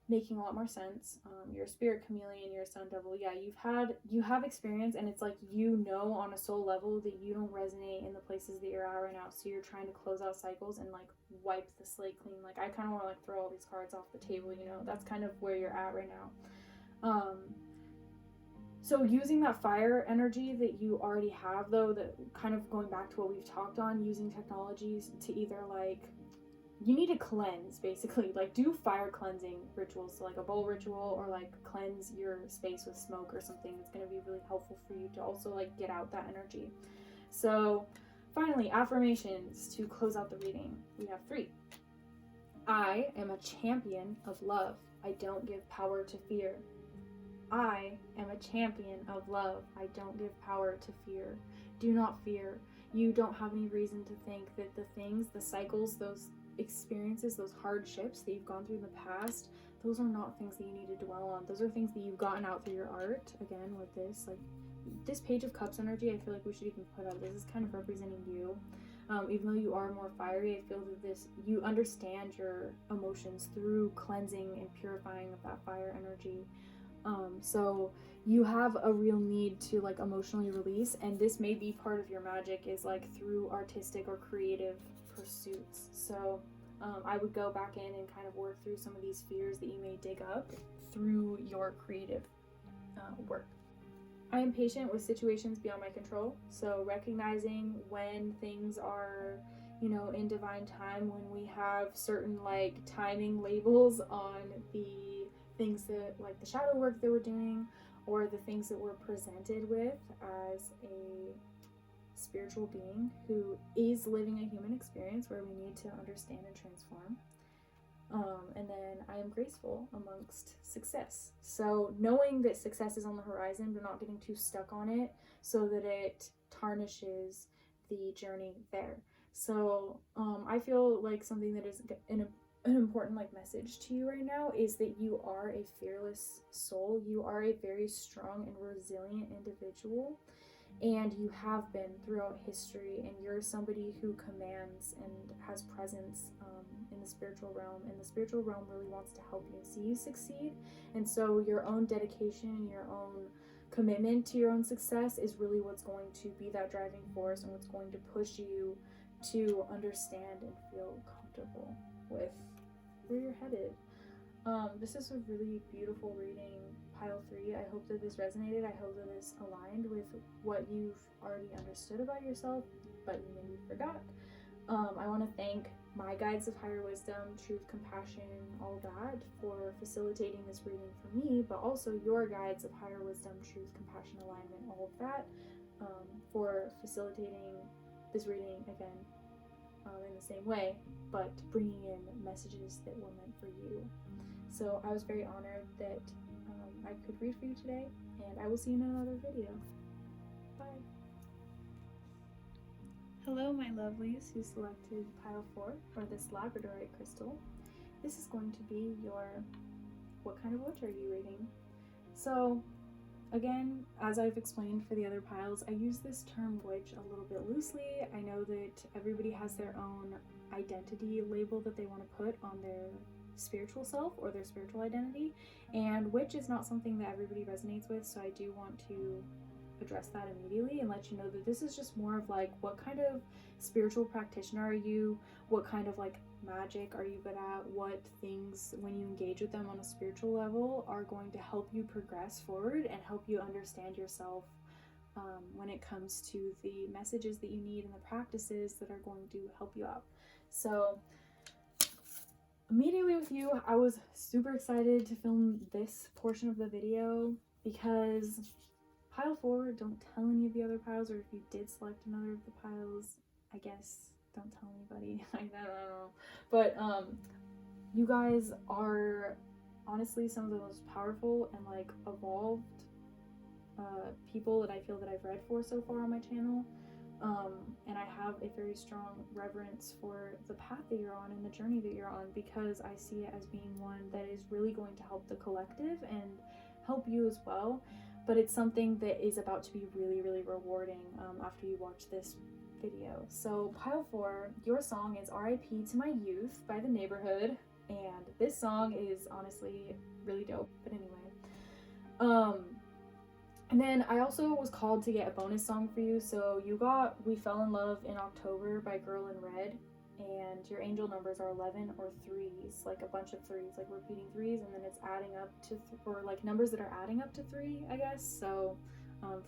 making a lot more sense. You're a spirit chameleon, you're a sun devil. Yeah, you have experience, and it's like, on a soul level that you don't resonate in the places that you're at right now, so you're trying to close out cycles and like wipe the slate clean. Like I kind of want to like throw all these cards off the table, that's kind of where you're at right now. So using that fire energy that you already have, though, that kind of going back to what we've talked on, using technologies to either like, you need to cleanse, basically, like do fire cleansing rituals, so like a bowl ritual, or like cleanse your space with smoke or something. It's going to be really helpful for you to also like get out that energy. So finally, affirmations to close out the reading. We have 3. I am a champion of love. I don't give power to fear. I am a champion of love. I don't give power to fear. Do not fear. You don't have any reason to think that the things, the cycles, those experiences, those hardships that you've gone through in the past, those are not things that you need to dwell on. Those are things that you've gotten out through your art. Again, with this, like this Page of Cups energy, I feel like we should even put out, this is kind of representing you. Even though you are more fiery, I feel that you understand your emotions through cleansing and purifying of that fire energy. So you have a real need to like emotionally release, and this may be part of your magic, is like through artistic or creative pursuits. So I would go back in and kind of work through some of these fears that you may dig up through your creative work. I am patient with situations beyond my control, so recognizing when things are you know, in divine time, when we have certain like timing labels on the things that, like the shadow work that we're doing, or the things that we're presented with as a spiritual being who is living a human experience where we need to understand and transform. And then I am graceful amongst success. So knowing that success is on the horizon, but not getting too stuck on it so that it tarnishes the journey there. So I feel like something that is an important like message to you right now is that you are a fearless soul. You are a very strong and resilient individual, and you have been throughout history, and you're somebody who commands and has presence in the spiritual realm, and the spiritual realm really wants to help you see you succeed. And so your own dedication, your own commitment to your own success is really what's going to be that driving force, and what's going to push you to understand and feel comfortable with where you're headed. This is a really beautiful reading, pile 3. I hope that this resonated. I hope that this aligned with what you've already understood about yourself, but you maybe forgot. I want to thank my guides of higher wisdom, truth, compassion, all that, for facilitating this reading for me, but also your guides of higher wisdom, truth, compassion, alignment, all of that, for facilitating this reading again in the same way, but bringing in messages that were meant for you. So I was very honored that I could read for you today, and I will see you in another video. Bye. Hello, my lovelies who selected pile 4 for this labradorite crystal. This is going to be your what kind of witch are you reading? So again, as I've explained for the other piles, I use this term witch a little bit loosely. I know that everybody has their own identity label that they want to put on their spiritual self or their spiritual identity, and witch is not something that everybody resonates with, so I do want to address that immediately and let you know that this is just more of like, what kind of spiritual practitioner are you, what kind of like magic are you good at, what things when you engage with them on a spiritual level are going to help you progress forward and help you understand yourself when it comes to the messages that you need and the practices that are going to help you out. So immediately with you, I was super excited to film this portion of the video because pile 4, don't tell any of the other piles, or if you did select another of the piles, I guess don't tell anybody. I don't know. But you guys are honestly some of the most powerful and like evolved people that I feel that I've read for so far on my channel. And I have a very strong reverence for the path that you're on and the journey that you're on, because I see it as being one that is really going to help the collective and help you as well. But it's something that is about to be really, really rewarding after you watch this video. So pile 4, your song is R.I.P. to My Youth by The Neighborhood, and this song is honestly really dope. But anyway, and then I also was called to get a bonus song for you. So you got We Fell in Love in October by Girl in Red, and your angel numbers are 11 or 3s, like a bunch of 3s, like repeating 3s, and then it's adding up to or like numbers that are adding up to 3, I guess. So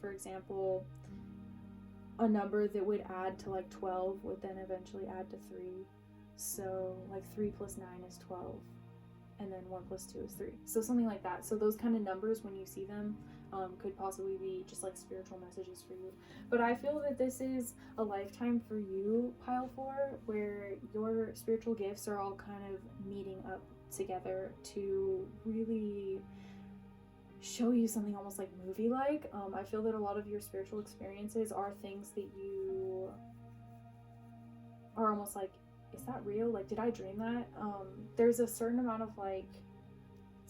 for example, a number that would add to like 12 would then eventually add to 3. So like 3 plus 9 is 12, and then 1 plus 2 is 3. So something like that. So those kind of numbers, when you see them, could possibly be just like spiritual messages for you. But I feel that this is a lifetime for you, pile 4, where your spiritual gifts are all kind of meeting up together to really show you something almost like movie-like. I feel that a lot of your spiritual experiences are things that you are almost like, is that real? Like, did I dream that? There's a certain amount of like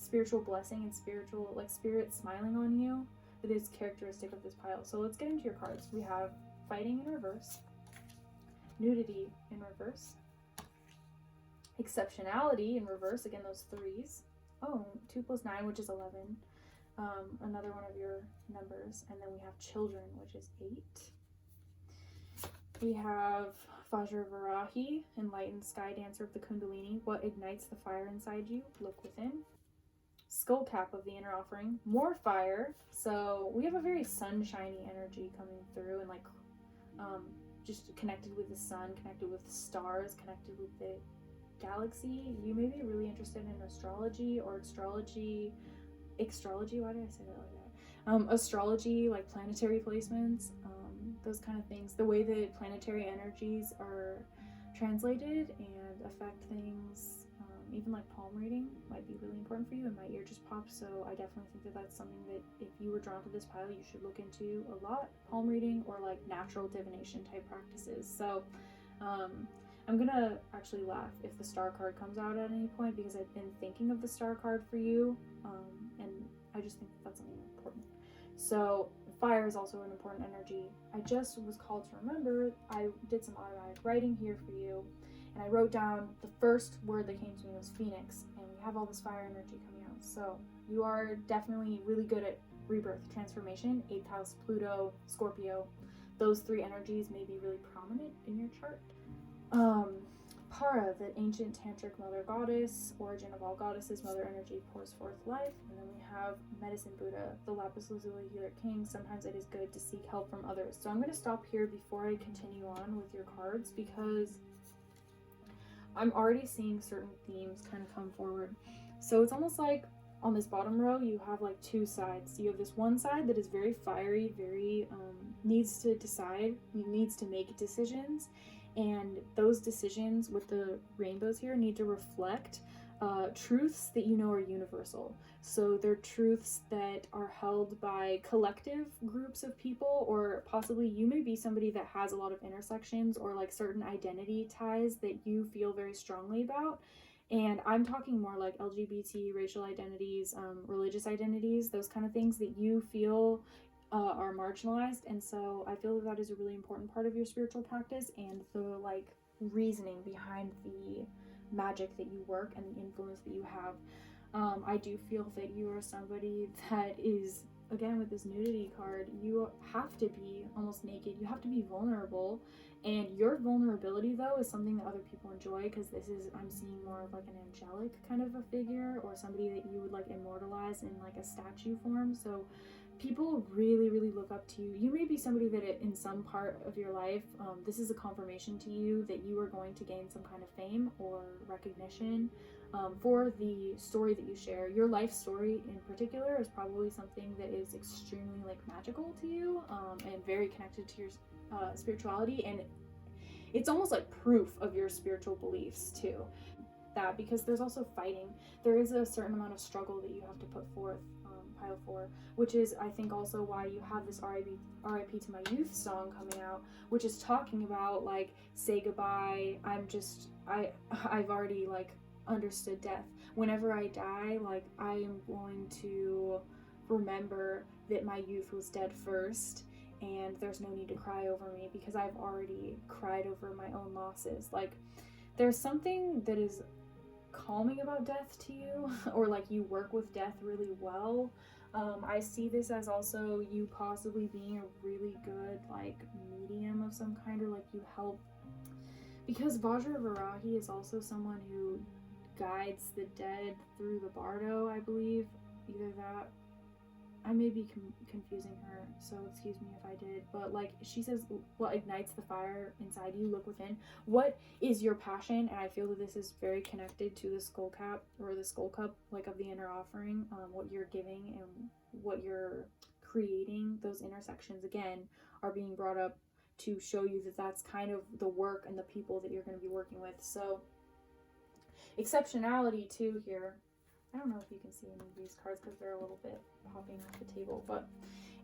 spiritual blessing and spiritual like spirit smiling on you that is characteristic of this pile. So let's get into your cards. We have fighting in reverse, nudity in reverse, exceptionality in reverse, again those 3s. Oh, 2 plus 9, which is 11, another one of your numbers. And then we have children, which is 8. We have Vajravarahi, enlightened sky dancer of the Kundalini. What ignites the fire inside you? Look within. Skull cap of the inner offering, more fire. So we have a very sunshiny energy coming through, and like just connected with the sun, connected with stars, connected with the galaxy. You may be really interested in astrology or astrology, why did I say that like that? Astrology, like planetary placements, those kind of things. The way that planetary energies are translated and affect things, even like palm reading might be really important for you, and my ear just popped, so I definitely think that that's something that if you were drawn to this pile, you should look into a lot. Palm reading or like natural divination type practices. So I'm gonna actually laugh if the star card comes out at any point, because I've been thinking of the star card for you, and I just think that that's something important. So fire is also an important energy. I just was called to remember, I did some automatic writing here for you, and I wrote down the first word that came to me was Phoenix, and we have all this fire energy coming out. So you are definitely really good at rebirth, transformation, 8th house, Pluto, Scorpio. Those 3 energies may be really prominent in your chart. Para, the ancient tantric mother goddess, origin of all goddesses, mother energy pours forth life. And then we have medicine Buddha, the lapis lazuli healer king. Sometimes it is good to seek help from others. So I'm going to stop here before I continue on with your cards, because I'm already seeing certain themes kind of come forward. So it's almost like on this bottom row, you have like 2 sides. You have this one side that is very fiery, very needs to decide, needs to make decisions. And those decisions with the rainbows here need to reflect truths that you know are universal. So they're truths that are held by collective groups of people, or possibly you may be somebody that has a lot of intersections or like certain identity ties that you feel very strongly about. And I'm talking more like LGBT, racial identities, religious identities, those kind of things that you feel are marginalized. And so I feel that that is a really important part of your spiritual practice, and the like reasoning behind the magic that you work and the influence that you have. I do feel that you are somebody that is, again with this nudity card, you have to be almost naked, you have to be vulnerable, and your vulnerability though is something that other people enjoy, because this is, I'm seeing more of like an angelic kind of a figure, or somebody that you would like immortalize in like a statue form. So people really, really look up to you. You may be somebody that in some part of your life, this is a confirmation to you that you are going to gain some kind of fame or recognition for the story that you share. Your life story in particular is probably something that is extremely like magical to you, and very connected to your spirituality, and it's almost like proof of your spiritual beliefs too. That, because there's also fighting, there is a certain amount of struggle that you have to put forth. Pile 4, which is I think also why you have this RIP to my youth song coming out, which is talking about like, say goodbye, I've already like understood death. Whenever I die, like I am going to remember that my youth was dead first, and there's no need to cry over me because I've already cried over my own losses. Like there's something that is calming about death to you, or like you work with death really well. I see this as also you possibly being a really good like medium of some kind, or like you help, because Vajravarahi is also someone who guides the dead through the bardo, I believe. Either that, I may be confusing her, so excuse me if I did, but like she says, what ignites the fire inside you, look within. What is your passion? And I feel that this is very connected to the skull cap, or the skull cup, like of the inner offering, what you're giving and what you're creating. Those intersections again are being brought up to show you that that's kind of the work and the people that you're going to be working with. So exceptionality too here. I don't know if you can see any of these cards because they're a little bit popping off the table, but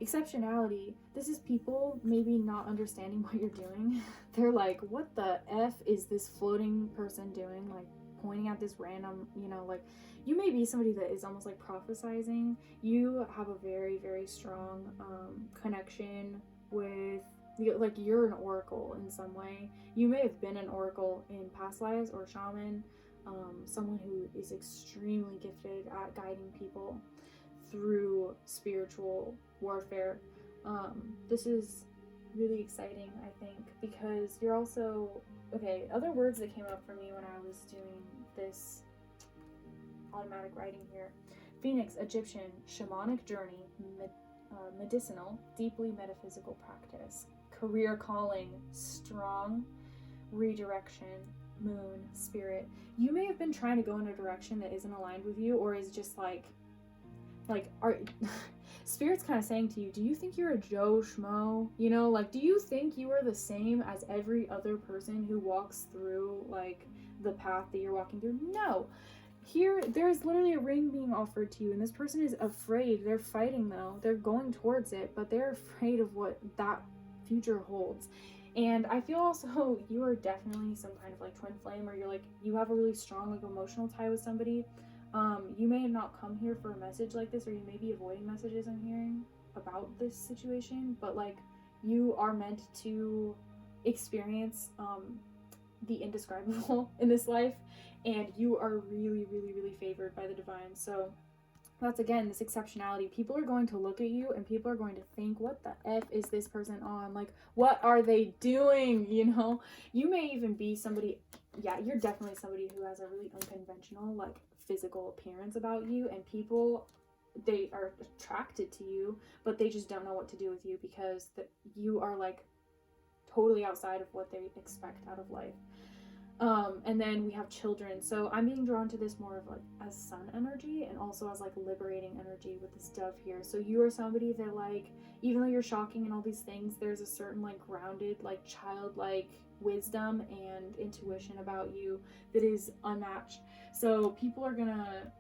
exceptionality, this is people maybe not understanding what you're doing. They're like, what the F is this floating person doing? Like pointing at this random, you know, like you may be somebody that is almost like prophesizing. You have a very, very strong connection with, like you're an oracle in some way. You may have been an oracle in past lives, or shaman. Someone who is extremely gifted at guiding people through spiritual warfare. This is really exciting, I think, because you're also, okay, other words that came up for me when I was doing this automatic writing here. Phoenix, Egyptian, shamanic journey, medicinal, deeply metaphysical practice. career calling, strong redirection, moon, spirit. You may have been trying to go in a direction that isn't aligned with you, or is just like are spirit's kind of saying to you, do you think you're a Joe Schmo? You know, like, do you think you are the same as every other person who walks through like the path that you're walking through? No. Here, there's literally a ring being offered to you, and this person is afraid. They're fighting though. They're going towards it, but they're afraid of what that future holds. And I feel also you are definitely some kind of like twin flame, or you're like, you have a really strong like emotional tie with somebody. You may have not come here for a message like this, or you may be avoiding messages I'm hearing about this situation, but like, you are meant to experience the indescribable in this life, and you are really, really, really favored by the divine. So that's, again, this exceptionality. People are going to look at you and people are going to think, what the F is this person on? Like, what are they doing? You know, you may even be somebody, yeah, you're definitely somebody who has a really unconventional, like, physical appearance about you, and people, they are attracted to you, but they just don't know what to do with you because you are, like, totally outside of what they expect out of life. And then we have children. So I'm being drawn to this more of like as sun energy, and also as like liberating energy with this dove here. So you are somebody that, like, even though you're shocking and all these things, there's a certain like grounded, like childlike wisdom and intuition about you that is unmatched. So people are gonna,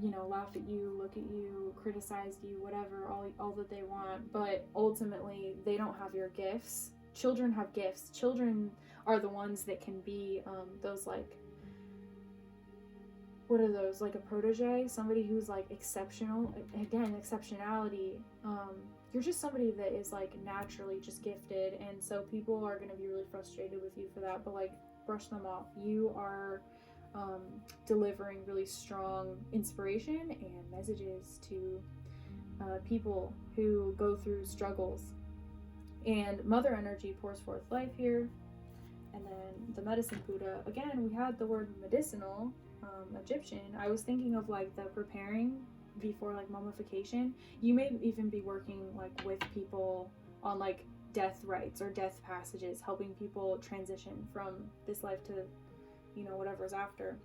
you know, laugh at you, look at you, criticize you, whatever, all that they want, but ultimately they don't have your gifts. Children have gifts. Children are the ones that can be those, like, what are those, like a protege, somebody who's like exceptional. Again, exceptionality. You're just somebody that is like naturally just gifted, and so people are going to be really frustrated with you for that, but like, brush them off. You are delivering really strong inspiration and messages to people who go through struggles. And mother energy pours forth life here. And then the medicine Buddha, again, we had the word medicinal, Egyptian. I was thinking of like the preparing before like mummification. You may even be working like with people on like death rites or death passages, helping people transition from this life to, you know, whatever's after.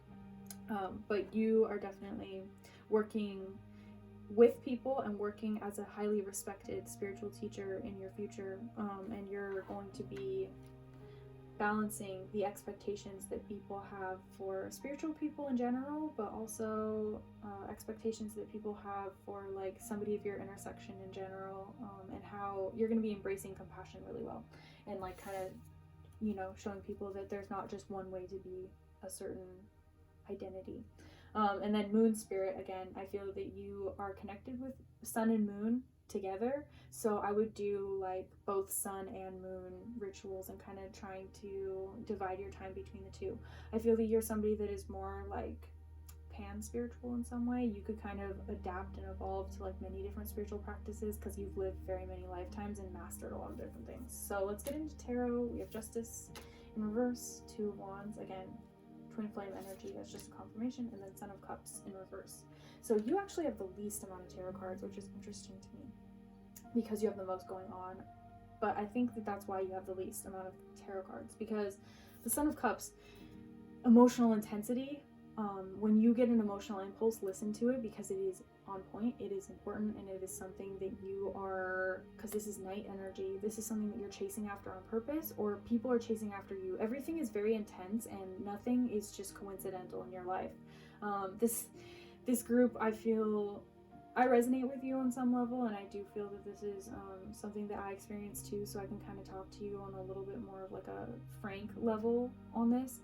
But you are definitely working with people and working as a highly respected spiritual teacher in your future, and you're going to be balancing the expectations that people have for spiritual people in general, but also expectations that people have for like somebody of your intersection in general, and how you're going to be embracing compassion really well, and like kind of, you know, showing people that there's not just one way to be a certain identity. And then moon spirit, again, I feel that you are connected with sun and moon together, so I would do like both sun and moon rituals and kind of trying to divide your time between the two. I feel that you're somebody that is more like pan spiritual in some way. You could kind of adapt and evolve to like many different spiritual practices because you've lived very many lifetimes and mastered a lot of different things. So let's get into tarot. We have Justice in reverse, Two of Wands, again, twin flame energy, that's just a confirmation, and then Son of Cups in reverse. So you actually have the least amount of tarot cards, which is interesting to me because you have the most going on, but I think that that's why you have the least amount of tarot cards, because the Son of Cups, emotional intensity, when you get an emotional impulse, listen to it because it is on point, it is important, and it is something that you are, because this is night energy, this is something that you're chasing after on purpose, or people are chasing after you. Everything is very intense and nothing is just coincidental in your life. This group, I feel I resonate with you on some level, and I do feel that this is something that I experienced too, so I can kind of talk to you on a little bit more of like a frank level on this.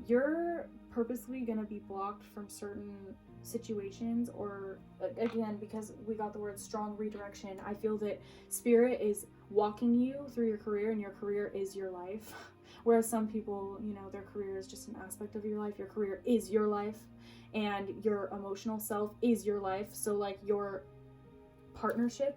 You're purposely going to be blocked from certain situations, or again, because we got the word strong redirection, I feel that spirit is walking you through your career, and your career is your life. Whereas some people, you know, their career is just an aspect of your life. Your career is your life, and your emotional self is your life. So like your partnership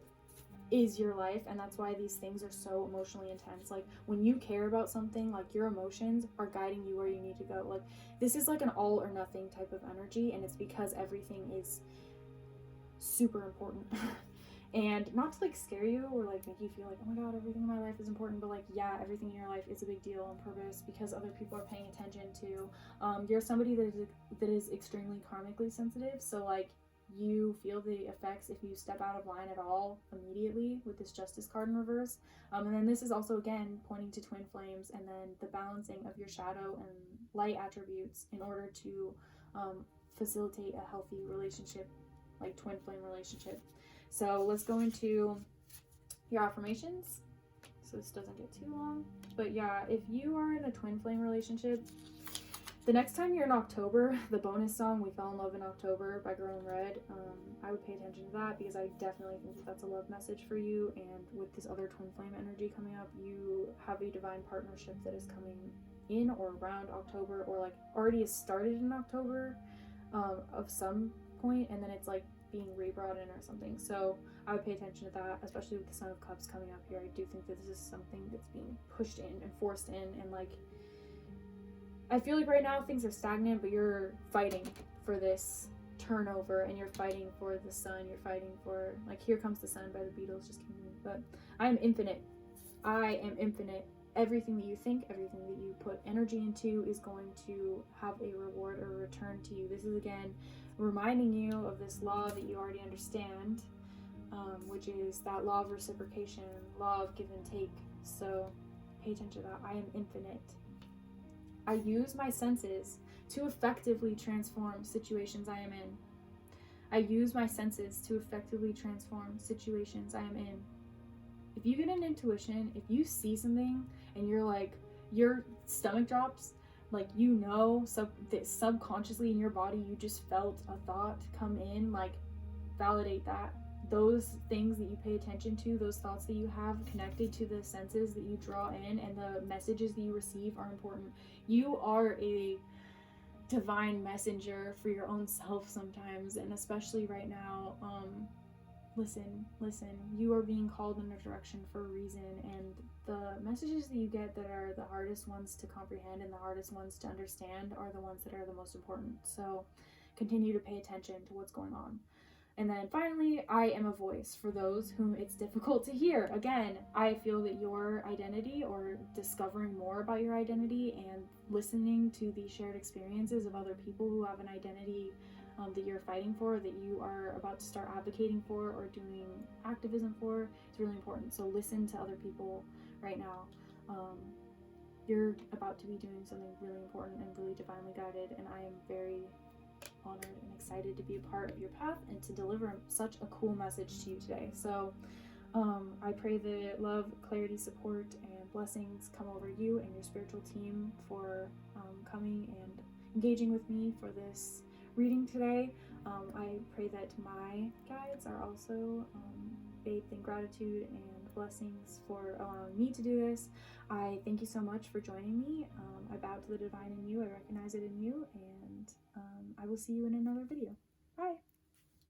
is your life, and that's why these things are so emotionally intense. Like when you care about something, like your emotions are guiding you where you need to go. Like this is like an all or nothing type of energy, and it's because everything is super important. And not to like scare you or like make you feel like, oh my god, everything in my life is important, but like, yeah, everything in your life is a big deal on purpose because other people are paying attention to. You're somebody that is extremely karmically sensitive, so like you feel the effects if you step out of line at all immediately with this Justice card in reverse. And then this is also again pointing to twin flames and then the balancing of your shadow and light attributes in order to facilitate a healthy relationship, like twin flame relationship. So let's go into your affirmations so this doesn't get too long. But yeah, if you are in a twin flame relationship, the next time you're in October, the bonus song We Fell in Love in October by Girl in Red, I would pay attention to that because I definitely think that that's a love message for you. And with this other twin flame energy coming up, you have a divine partnership that is coming in or around October, or like already has started in October of some point, and then it's like being rebrought in or something. So I would pay attention to that, especially with the Son of Cups coming up here. I do think that this is something that's being pushed in and forced in, and like I feel like right now things are stagnant, but you're fighting for this turnover and you're fighting for the sun. You're fighting for, like, Here Comes the Sun by the Beatles just came in. But I am infinite. I am infinite. Everything that you think, everything that you put energy into is going to have a reward or return to you. This is again reminding you of this law that you already understand, which is that law of reciprocation, law of give and take. So pay attention to that. I am infinite. I use my senses to effectively transform situations I am in. I use my senses to effectively transform situations I am in. If you get an intuition, if you see something and you're like, your stomach drops, like, you know, that subconsciously in your body you just felt a thought come in, like, validate that. Those things that you pay attention to, those thoughts that you have connected to the senses that you draw in and the messages that you receive are important. You are a divine messenger for your own self sometimes, and especially right now. Listen, you are being called in a direction for a reason, and the messages that you get that are the hardest ones to comprehend and the hardest ones to understand are the ones that are the most important. So continue to pay attention to what's going on. And then finally, I am a voice for those whom it's difficult to hear. Again, I feel that your identity, or discovering more about your identity and listening to the shared experiences of other people who have an identity that you're fighting for, that you are about to start advocating for or doing activism for, is really important. So listen to other people right now. You're about to be doing something really important and really divinely guided, and I am very honored and excited to be a part of your path and to deliver such a cool message to you today. So I pray that love, clarity, support, and blessings come over you and your spiritual team for coming and engaging with me for this reading today. I pray that my guides are also bathed in gratitude and blessings for allowing me to do this. I thank you so much for joining me. I bow to the divine in you. I recognize it in you, and I will see you in another video. Bye.